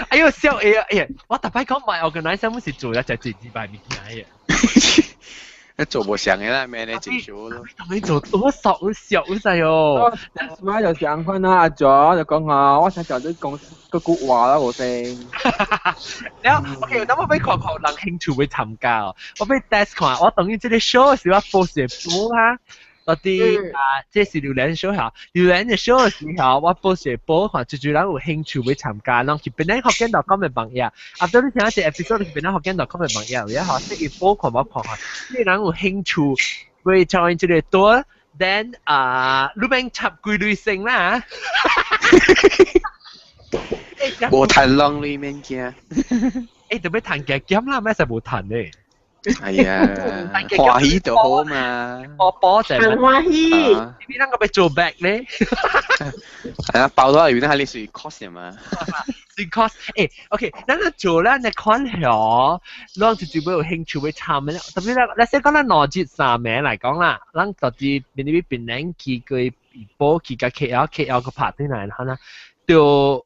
Speaker 2: 哎呦笑哎呀！我特別講埋 organizer 冇事做啦，就自己擺物件嘅。
Speaker 14: 做無相嘅啦，咩咧整 show 咯。
Speaker 2: 你做多少笑曬哦！
Speaker 11: 咪就上翻啦，阿 John 就講下，我想就都講個古話啦，我先。
Speaker 2: แล้วโอเค等我俾看人興趣會參加哦，我俾 test 看，我等於這個 show 時我 post 嘅啦，到底這是榴蓮 show 嚇，榴蓮嘅 show 嘅時候我 post 嘅播看，最主要有興趣會參加，然後去邊咧學見到咁嘅朋友，after 你聽一隻 episode 去邊咧學見到咁嘅朋友，然後即係播看我看下，你人有興趣會 join 這個多 ，then 你邊插幾類型啦？
Speaker 14: 無談浪裏面嘅。
Speaker 2: 特別談嘅咁啦，咩就冇談咧。
Speaker 14: 係啊，歡喜就好嘛。
Speaker 2: 波就係
Speaker 12: 歡喜。
Speaker 2: 你邊個俾做 back 咧？
Speaker 14: 係啊，爆咗裏邊係你屬於 cost 嘛。
Speaker 2: 屬 cost， OK， 咱做咧，你看下，咱就會有興趣會參嘅咧。特別咧，你先講咱邏輯上面嚟講啦，咱到底邊啲邊領去個波去個 KL 個拍啲嚟睇啦，就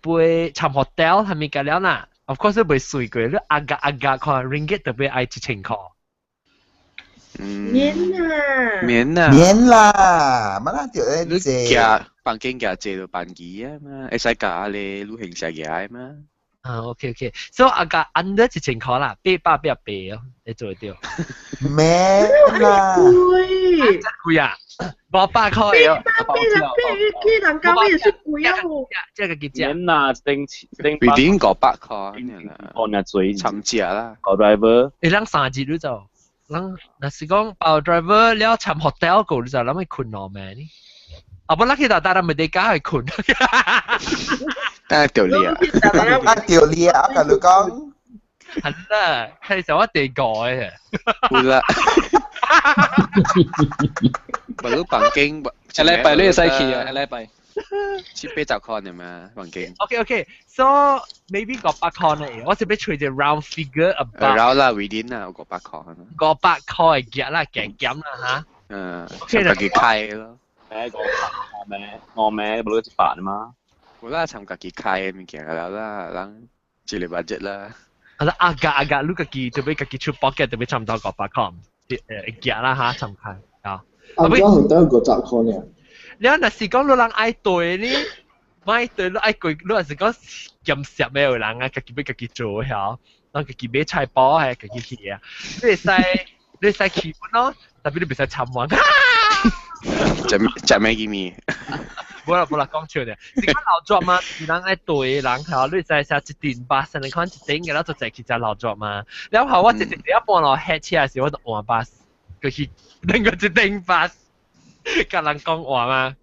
Speaker 2: 杯參 hotel 係咪咁樣啦？ Of course 都唔會水過，你agak看 ringgit 特別愛1000塊。
Speaker 14: 免
Speaker 7: 啦，乜啦條咧？
Speaker 14: 你夾房間夾借到半幾啊嘛？會使夾你旅行社嘅嘛
Speaker 2: ？OK， 所以agak under 1000塊啦，800哦，你做得到？
Speaker 7: 免啦，
Speaker 2: 貴啊！800塊啊！
Speaker 12: 佢人家咩是貴啊？
Speaker 2: 即係幾隻？
Speaker 13: 免啦，定
Speaker 14: 500塊，
Speaker 13: 按日最
Speaker 14: 參加啦。
Speaker 13: 包 driver，
Speaker 2: 你啷3日都做？啷那是講包 driver 了參 hotel 個你就啷咪困落咩呢？啊不，那佢大咪哋家係困。
Speaker 14: 掉你啊！
Speaker 7: 掉你啊！我同你講。
Speaker 2: 係啦，係就一定改嘅。
Speaker 14: 會啦。咪都房間，
Speaker 15: 一禮拜你使去啊？一禮拜。
Speaker 14: 780塊啫嘛，環境。
Speaker 2: Okay, maybe 500塊呢？我是要吹隻 round figure
Speaker 14: about。round 啦 ，within 啦，500塊。
Speaker 2: 500塊嘅夾啦，夾啦
Speaker 14: 嚇。自己開咯。
Speaker 13: 我咩冇得辦嘛？
Speaker 14: 我啦，參自己開嘅物件啦，人一個 budget 啦。
Speaker 2: agak lu kaki tu be kaki chup pocket tu be cham tau 500塊，夾啦嚇，參開啊。
Speaker 16: 啱啱得50塊呢。
Speaker 2: 你若是講你人愛對呢，買對你愛貴，你若是講兼攝咩有人啊，家己要家己做曉，然後家己買菜包係家己去啊，你使去咯，但係你唔使參玩。
Speaker 14: 食咩嘅咪？
Speaker 2: 冇啦，講笑嘅。是講老作嘛，是人愛對人曉，你使食一定巴士，你看一定嘅，然後就直去食老作嘛。然後我直一半落黑車時，我就換巴士，佢去另個一定巴士。甲人講話嘛，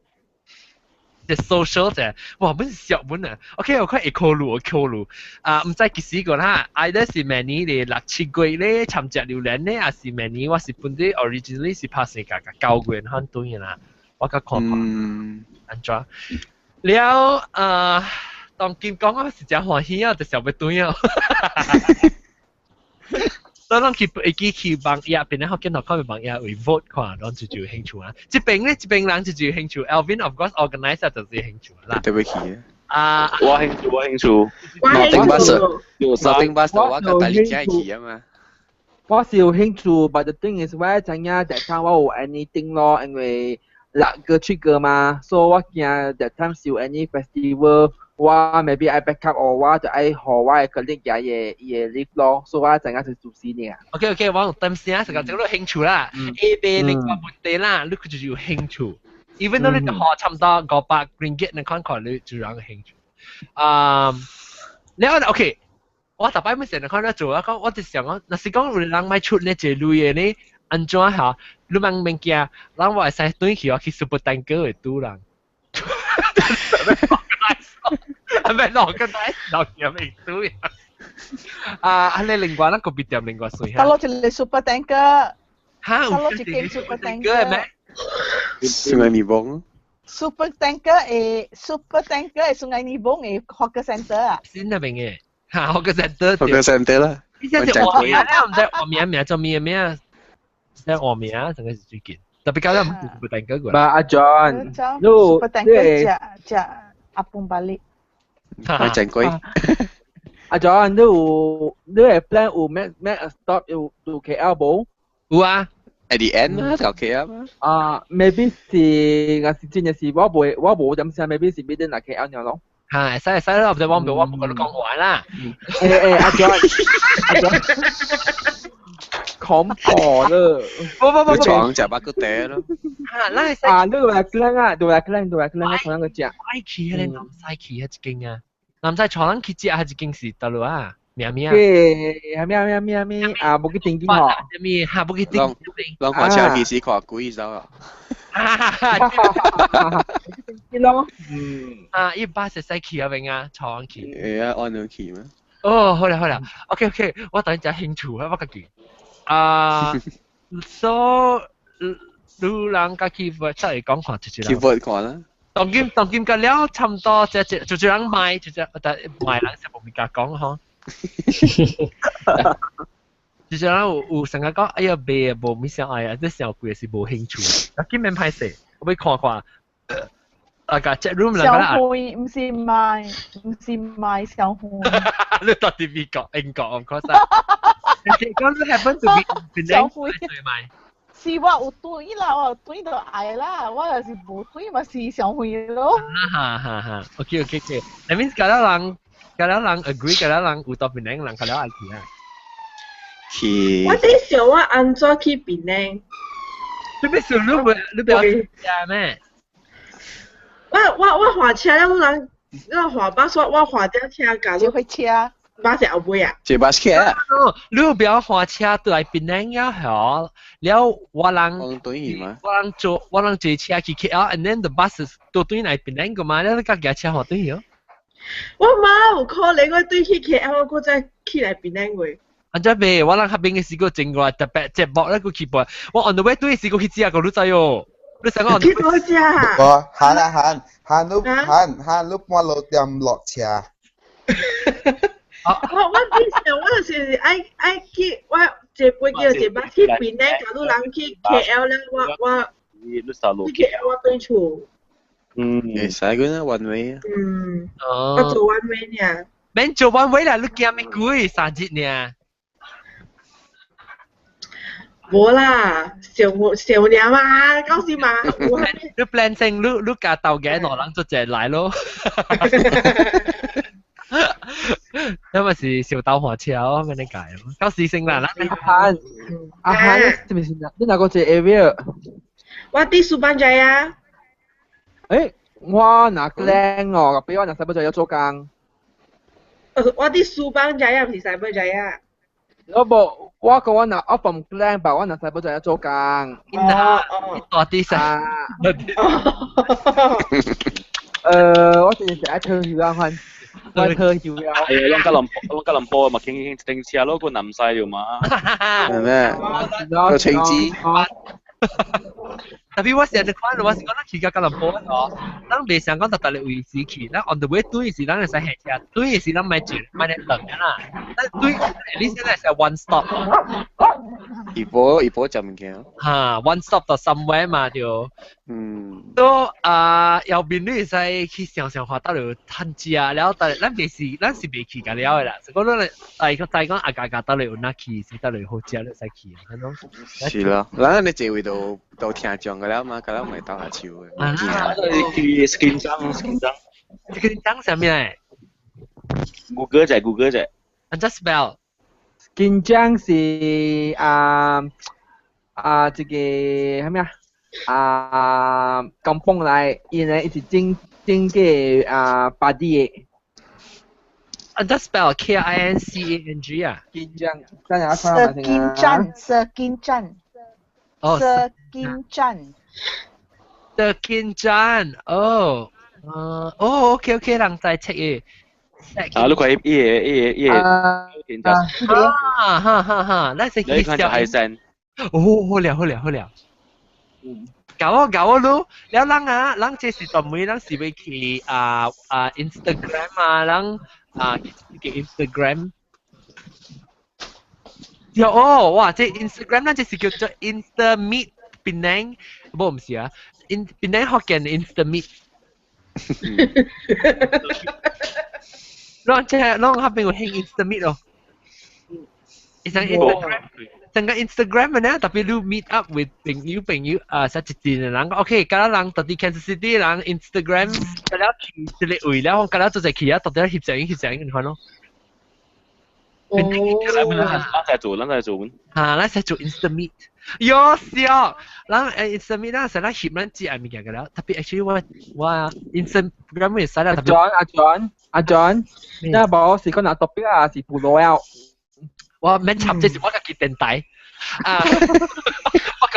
Speaker 2: 即 social 啫，哇，本是小本啊。OK， 我看會考慮啊，唔知幾時個啦。either 是明年嘅6、7月咧，參加榴蓮咧，還是明年我是本地 originally 是拍成個9月看對啦。我個看法，安怎？了當今講我是真歡喜啊，就想要對啊。當然去幫嘢，邊咧學見到佢幫嘢會 vote 看，然後就有興趣啊。這邊人就有興趣 ，Alvin of course organizer 就有興趣啦。
Speaker 14: 對不起
Speaker 13: 啊。我興趣。
Speaker 14: Nothing but 我個大力仔去啊嘛。
Speaker 11: 我是有興趣 ，but the thing is 我知影 that time 我有 anything 咯，因為6個7個嘛，所以我驚 that time 是有 any festival。我 maybe I back up 或我就愛和我嘅 colleague 也 live 咯，所以我陣間就做事呢。
Speaker 2: OK， 我用等先啊，成個這個興趣啦 ，A B 你個本地啦，你就有興趣 ，even though 你學差唔多500 ringgit， 你看你就有個興趣。你OK， 我特別咩成日看你做啊，我就想講，若是講有人買出呢隻類嘅呢，安怎嚇？你問物件，人話使對去我去 super tanker 嘅賭人。係咪落個底落入嚟賭呀？你另外一個別店另外水
Speaker 5: 嚇。Kalau je super tanker。
Speaker 2: 嚇？Kalau
Speaker 5: je game super tanker
Speaker 2: 係咩？Sungai
Speaker 14: Nibong。Super
Speaker 5: tanker 係 Sungai Nibong 嘅 hawker center 啊。
Speaker 2: 先係咪嘅？嚇 hawker center。hawker
Speaker 14: center 啦。
Speaker 2: 依家就我名咧，唔知我名做咩啊？即係我名啊，成個是最近。特別搞得唔 super tanker 嘅。
Speaker 11: 阿 John，
Speaker 5: super tanker 只apung balik。
Speaker 14: 係正規。
Speaker 11: 阿 John， 你係 plan 有 make a stop 到 KL 冇？
Speaker 2: 有啊。
Speaker 14: At the end 啦，到 KL
Speaker 11: 啊。maybe 是我是真嘅是我冇點想 ，maybe 是 within 嚟 KL 樣咯。
Speaker 2: 係，使啦，唔使我冇講壞啦。
Speaker 11: 阿 John，恐怖啦！
Speaker 14: 不，講就把個嗲咯。
Speaker 11: 你話 clan 啊，對話 clan，我同一個隻。
Speaker 2: 愛去啊，你南西去啊，一間啊，南西床人去食啊，一間是得咯啊，咩啊？
Speaker 11: 咩啊，冇去定經嗬。
Speaker 2: 咩嚇，冇去定。
Speaker 14: 兩個車去試過幾走啊？
Speaker 11: 咯。
Speaker 2: 一巴是西去啊，邊啊，床去。
Speaker 14: 按兩去咩？
Speaker 2: 哦，好啦 ，OK， 我等陣興趣啊，我家己。so 你人家去vote 出嚟講看就
Speaker 14: 去 vote 看啦。
Speaker 2: 當今個了差唔多，就人買，但賣人就冇咪講嗬。就人有成日講，哎呀賣啊冇咪想愛啊，即上貴是冇興趣。當今面歹勢，我要看。個 chat room 啦，
Speaker 5: 小會唔是賣小會。
Speaker 2: 你到底美國、英國唔講啥？你講你 happen to be 小會
Speaker 5: 是我有對啦，我有對就愛啦，我又是冇對咪是小會咯。
Speaker 2: 哈 ，OK， that means 嗰啲人 agree， 嗰啲人有到邊人佢哋愛去啊。
Speaker 14: 去。
Speaker 12: 我啲想我安怎去邊呢？
Speaker 2: 你別想你不要去咩？
Speaker 12: 我換車了，我換巴士，我換條車架，
Speaker 5: 就會車，
Speaker 12: 巴士後尾啊。
Speaker 14: 坐巴士啊？
Speaker 2: 你不要換車對邊人要好，了我人坐車去 KL，and then the bus 到對嚟邊人個嘛，你架架車換對咗。
Speaker 12: 我冇有可能我對去 KL， 我再去嚟邊人位。
Speaker 2: 安怎袂？我人嗰邊嘅時個整過特別接駁咧個 keyboard，我 on the way 對時個去知啊個女仔喲。你想講
Speaker 12: 去多隻啊？
Speaker 7: 哦，行啊行，行碌我路點落車。
Speaker 12: 我就是愛去，我坐飛機就坐去邊咧，假如人去 KL 咧，我
Speaker 13: 你走路
Speaker 12: 去 KL 我對厝。
Speaker 14: 會使嘅啦，one way 啊。
Speaker 12: 我做 one way 呢。
Speaker 2: 免做 one way 啦，你驚咩鬼？3日呢？
Speaker 12: 冇啦，少年嘛，講是嘛。
Speaker 2: 你 plan 成你架豆嘅攞人就直來咯。因為是小豆火車咯，咩你解咯？到時成啦，
Speaker 11: 阿漢，係咪先啊？你哪個隻 area？
Speaker 12: 我啲蘇班仔啊。
Speaker 11: 誒，我那靚哦，比我那西北仔有做工。
Speaker 12: 我啲蘇班仔啊，唔是西北仔啊。
Speaker 11: 我冇，我講我那我from Klang，但我那西北仔有做工。
Speaker 2: 多啲先。
Speaker 11: 我之前食一條魚啊，漢。我特要有。
Speaker 13: 係啊，攏吉隆坡嘛，傾停車咯，個南西了嘛。
Speaker 14: 係咩？個青枝。
Speaker 2: Tapi 我成日看，我是講咱去到吉隆坡哦，咱未想講特特嚟位置去，咱 on the way 對是咱係使下車，對是咱買住買嚟等嘅啦。但對你現在係 one stop。
Speaker 14: 怡保就唔驚。
Speaker 2: 嚇 ，one stop 到 somewhere 嘛就。都右邊你係去上下到嚟探知啊，然後但咱是未去㗎了嘅啦。如果咱再講阿家到嚟有哪去，是到嚟好食你使去啊，係咯。
Speaker 14: 是咯，咱你這位都聽講㗎啦嘛，㗎啦唔係鬥下笑嘅。
Speaker 13: 去 skin 章
Speaker 2: 上面誒
Speaker 13: Google 啫。
Speaker 2: And just spell。
Speaker 11: 金江是這個係咩啊？kampung 來，因為是整個巴地。
Speaker 2: And just spell Kincang 啊。
Speaker 11: 金江，真係我聽下先啊。
Speaker 5: Sekincan。
Speaker 2: 哦。
Speaker 5: Sekincan。
Speaker 2: Sekincan，哦，OK，人在 check 嘅。
Speaker 13: 你看伊
Speaker 2: 哈，那是
Speaker 13: 你看就海鮮。
Speaker 2: 好了。搞我咯，แล้ว人這是當每人是會去Instagram 啊，人嘅 Instagram。哇，這 Instagram 咱這是叫做 Instameet 檳城，唔是啊，檳城福建 Instameet。Long happy with Instameet oh. Isang Instagram na tapi lu meet up with penyu sa chitin lang. Okay, kala lang tadi Kansas City lang Instagram kala sila ui la kala to sa kia to der hip sang kan no.
Speaker 13: 咱在做。
Speaker 2: 咱在做 Instameet。有笑，咱Instameet 咱使咱翕咱自己物件个了，特別 actually 我 Instagram 會使啦。
Speaker 11: 阿 John， 你冇是講哪 topic 啊？是部落啊？
Speaker 2: 我免插，這是我嘅電台。我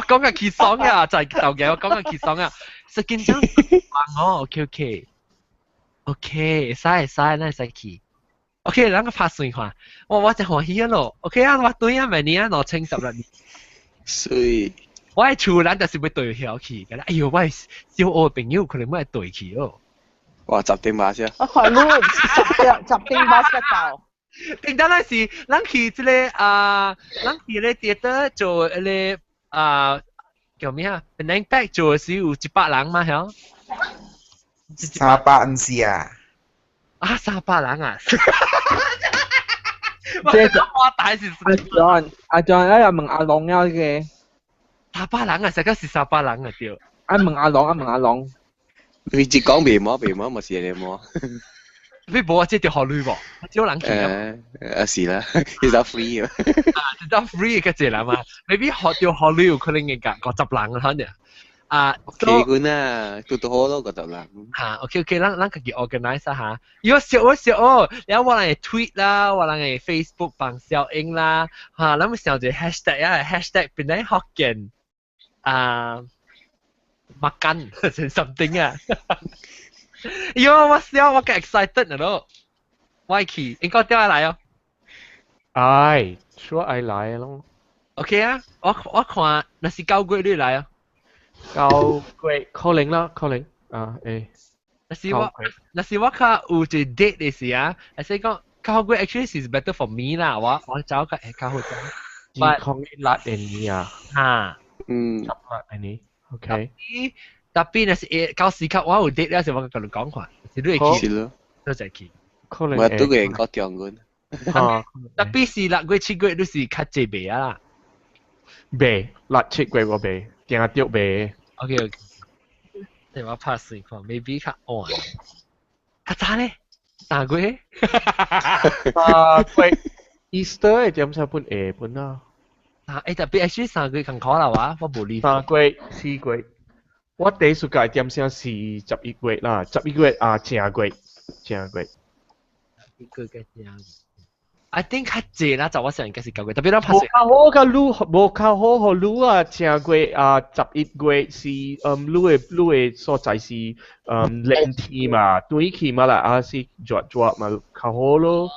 Speaker 2: 講嘅氣爽啊，就係舊嘅。我講嘅氣爽啊，實見真話我 OK，使，咱使去。OK，咱個拍算看，我就歡喜咯。OK 啊，我對啊，明年啊，我清十啦年。
Speaker 14: 水。
Speaker 2: 我係厝咱就是要對下去嘅啦。哎呦，我係小學朋友，可能我係對去哦。
Speaker 14: 哇，10點馬先。
Speaker 5: 我看你10點馬先到。
Speaker 2: 定得咱是，咱去這個咱去咧theater做咧叫咩啊？本來 pack 做是有100人嘛，係。
Speaker 7: 300啊。
Speaker 2: 300人啊！
Speaker 11: 即係我大是阿 John 又問阿龍有嘅
Speaker 2: 300人啊，實際是300人啊屌！
Speaker 11: 問阿龍，
Speaker 14: 你只講別冇，咪是你冇。
Speaker 2: 你冇啊？即係條學女喎，少人見
Speaker 14: 是啦，其實 free 啊。
Speaker 2: 其實 free 嘅啫啦嘛，未必學條學女可能嘅50人可能。
Speaker 14: OK 嘅啦，都好咯，覺得啦。
Speaker 2: OK，咱自己 organize 下。有小哦，然後我哋 tweet 啦，我哋 Facebook 放小影啦，咱們上隻 hashtag 啊 ，hashtag 變嚟福建makan something 啊。我笑，我嘅 excited 咯。我去，應該點解嚟哦？sure
Speaker 10: 愛來咯。
Speaker 2: OK 啊，我看那是9月你來啊。
Speaker 10: 9月可能啦，可能啊誒。
Speaker 2: 那是我較有一 date 的時啊，係說講9月 actually is better for me 啦，我找個較好找。
Speaker 10: But 8 啊。
Speaker 2: 嚇。
Speaker 10: 8ini，OK。
Speaker 2: tapi na si 到時刻我有 date 咧，時我同你講話，是都會去，都就去。
Speaker 10: 可能。
Speaker 14: 我都個人講中文。
Speaker 2: tapi 是6月7月都是較濟賣啊啦。
Speaker 10: 賣6、7月我賣，定係掉賣。
Speaker 2: OK。我拍試看 ，maybe 較晚。較早咧，3月。
Speaker 10: 3月 Easter 點先半下半啊？
Speaker 2: 特別係3月更可能話，我冇理。
Speaker 10: 3月、4月，我第一暑假點先是11月啦，11月啊，正月。
Speaker 2: 一個嘅正月。I think 較濟啦，就我上應該是9月，特別我拍攝。
Speaker 10: 無較好互愈啊，正月啊，11月是愈嘅所在是冷天嘛，對起嘛啦，啊是熱嘛，較好咯。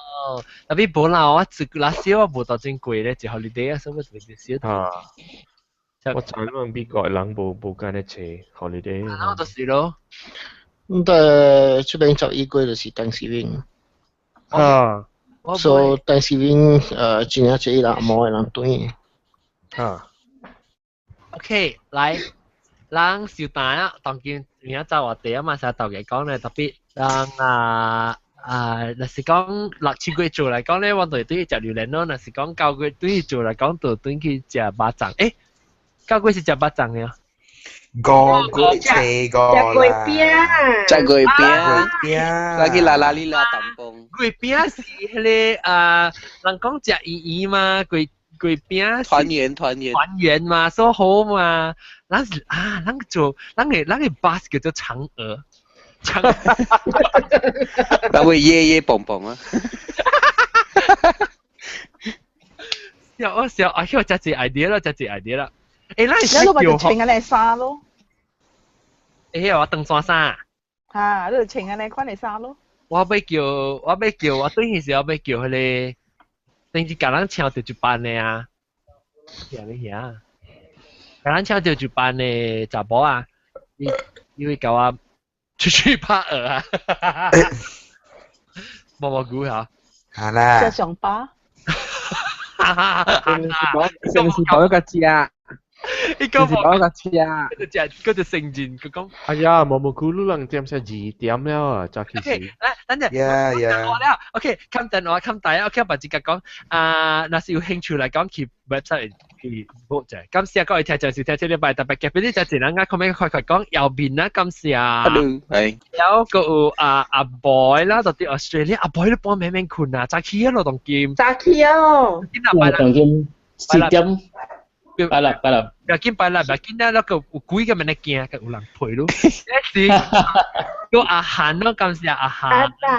Speaker 2: 特別本來我自那時我無到真貴咧，就 holiday 啊，所以我就少。
Speaker 10: 啊，我知啦，美國人無咁樣切 holiday。
Speaker 2: 我就是咯。
Speaker 3: 但係出邊11月就是 Thanksgiving。
Speaker 10: 啊。
Speaker 3: So Thanksgiving 真係一人冇人對。
Speaker 2: OK， 來，咱小弟啊，當見明仔載我哋啊嘛，成日同佢講咧，特別咱若是講6、7月做嚟講咧，我哋對食榴蓮咯；若是講9月對做嚟講，就對去食肉粽。9月是食肉粽嘅。
Speaker 7: 5月7個啦。
Speaker 14: 食月餅，lagi lala tampong。
Speaker 2: 月餅是迄個人講食圓圓嘛，月餅團圓嘛，所好嘛。咱做咱嘅 bus 叫做嫦娥。
Speaker 14: 咱會夜蹦蹦啊！
Speaker 2: 笑，我叫只 idea 啦，只 idea 啦。咱
Speaker 5: 係叫咪穿緊你衫咯。
Speaker 2: 我登山衫。
Speaker 5: 你就穿緊你款你衫咯。
Speaker 2: 我要叫，我對迄時我要叫迄個，等於甲咱搶到一班的啊。甲咱搶到一班的查某啊，伊會甲我出去拍鵝啊。摸估下。
Speaker 7: 係啦。
Speaker 5: 即上巴。
Speaker 11: 成時跑一個字。
Speaker 2: 你講
Speaker 11: 我個車，
Speaker 2: 嗰隻成人佢講。
Speaker 10: 哎呀，毛毛菇都能點先2點了啊，早起時。
Speaker 2: 等陣。OK， 冚等我冚大啊 ，OK， 我自己講若是有興趣嚟講，去 website 去 book 啫。今時各位聽眾是聽呢排特別嘅，俾啲就前兩間 comment 快講右邊啦，今時係。有個阿 boy 啦，到啲 Australia， 阿 boy 都幫命命困啊，早起啊，當劍。
Speaker 12: 早起哦。
Speaker 6: 當劍4點。拜啦。
Speaker 2: 不要緊拜啦，不要緊啦，那個有幾個人嚟驚，個有人陪咯。是，個阿涵咯，感謝阿涵。
Speaker 12: 拜拜。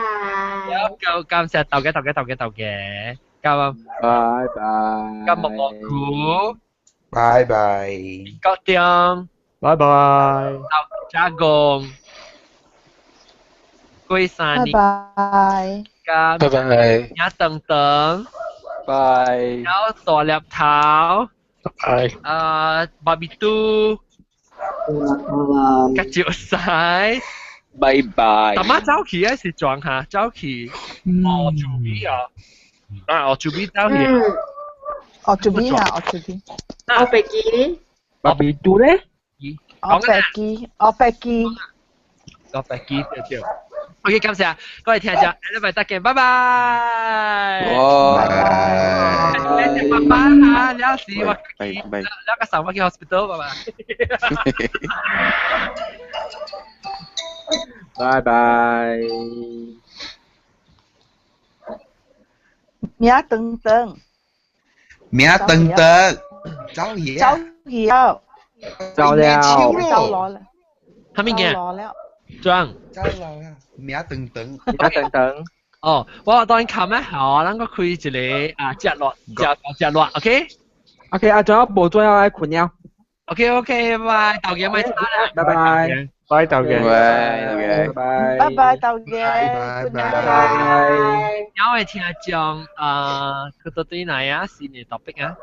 Speaker 2: 有感謝豆嘅，咁木蘑菇。
Speaker 7: 拜拜。
Speaker 2: 高點。
Speaker 10: 拜拜。
Speaker 2: 加工。龜山尼。
Speaker 14: 拜拜。
Speaker 2: 阿等等。
Speaker 11: 拜。
Speaker 2: 有大粒頭。巴比嘟，吉照晒，
Speaker 14: 拜拜。
Speaker 2: 大媽早起係裝下，早起，做咩啊？我做咩早起？
Speaker 5: 我做咩啊？我
Speaker 12: 飛機。
Speaker 11: 巴比嘟咧？
Speaker 5: 我飛機。
Speaker 2: 對。OK， 感謝各位聽眾，下禮拜得見，拜拜。拜拜啊！了時我了個上我去 hospital，
Speaker 11: 拜拜。
Speaker 5: 名等等。
Speaker 7: 走嘢。
Speaker 11: 走
Speaker 5: 了。
Speaker 2: 係咪嘅？裝。
Speaker 7: 走啦，名等。
Speaker 2: 我當琴咧，咱個開一個食落 ，OK？OK，
Speaker 11: 仲有無做要來困了。
Speaker 2: OK， 拜，豆嘅咪差啦。
Speaker 11: 拜拜。
Speaker 10: 拜豆嘅。
Speaker 5: 拜拜，豆嘅。拜拜。
Speaker 2: 有位聽眾佢到底哪呀？是你 topic 啊？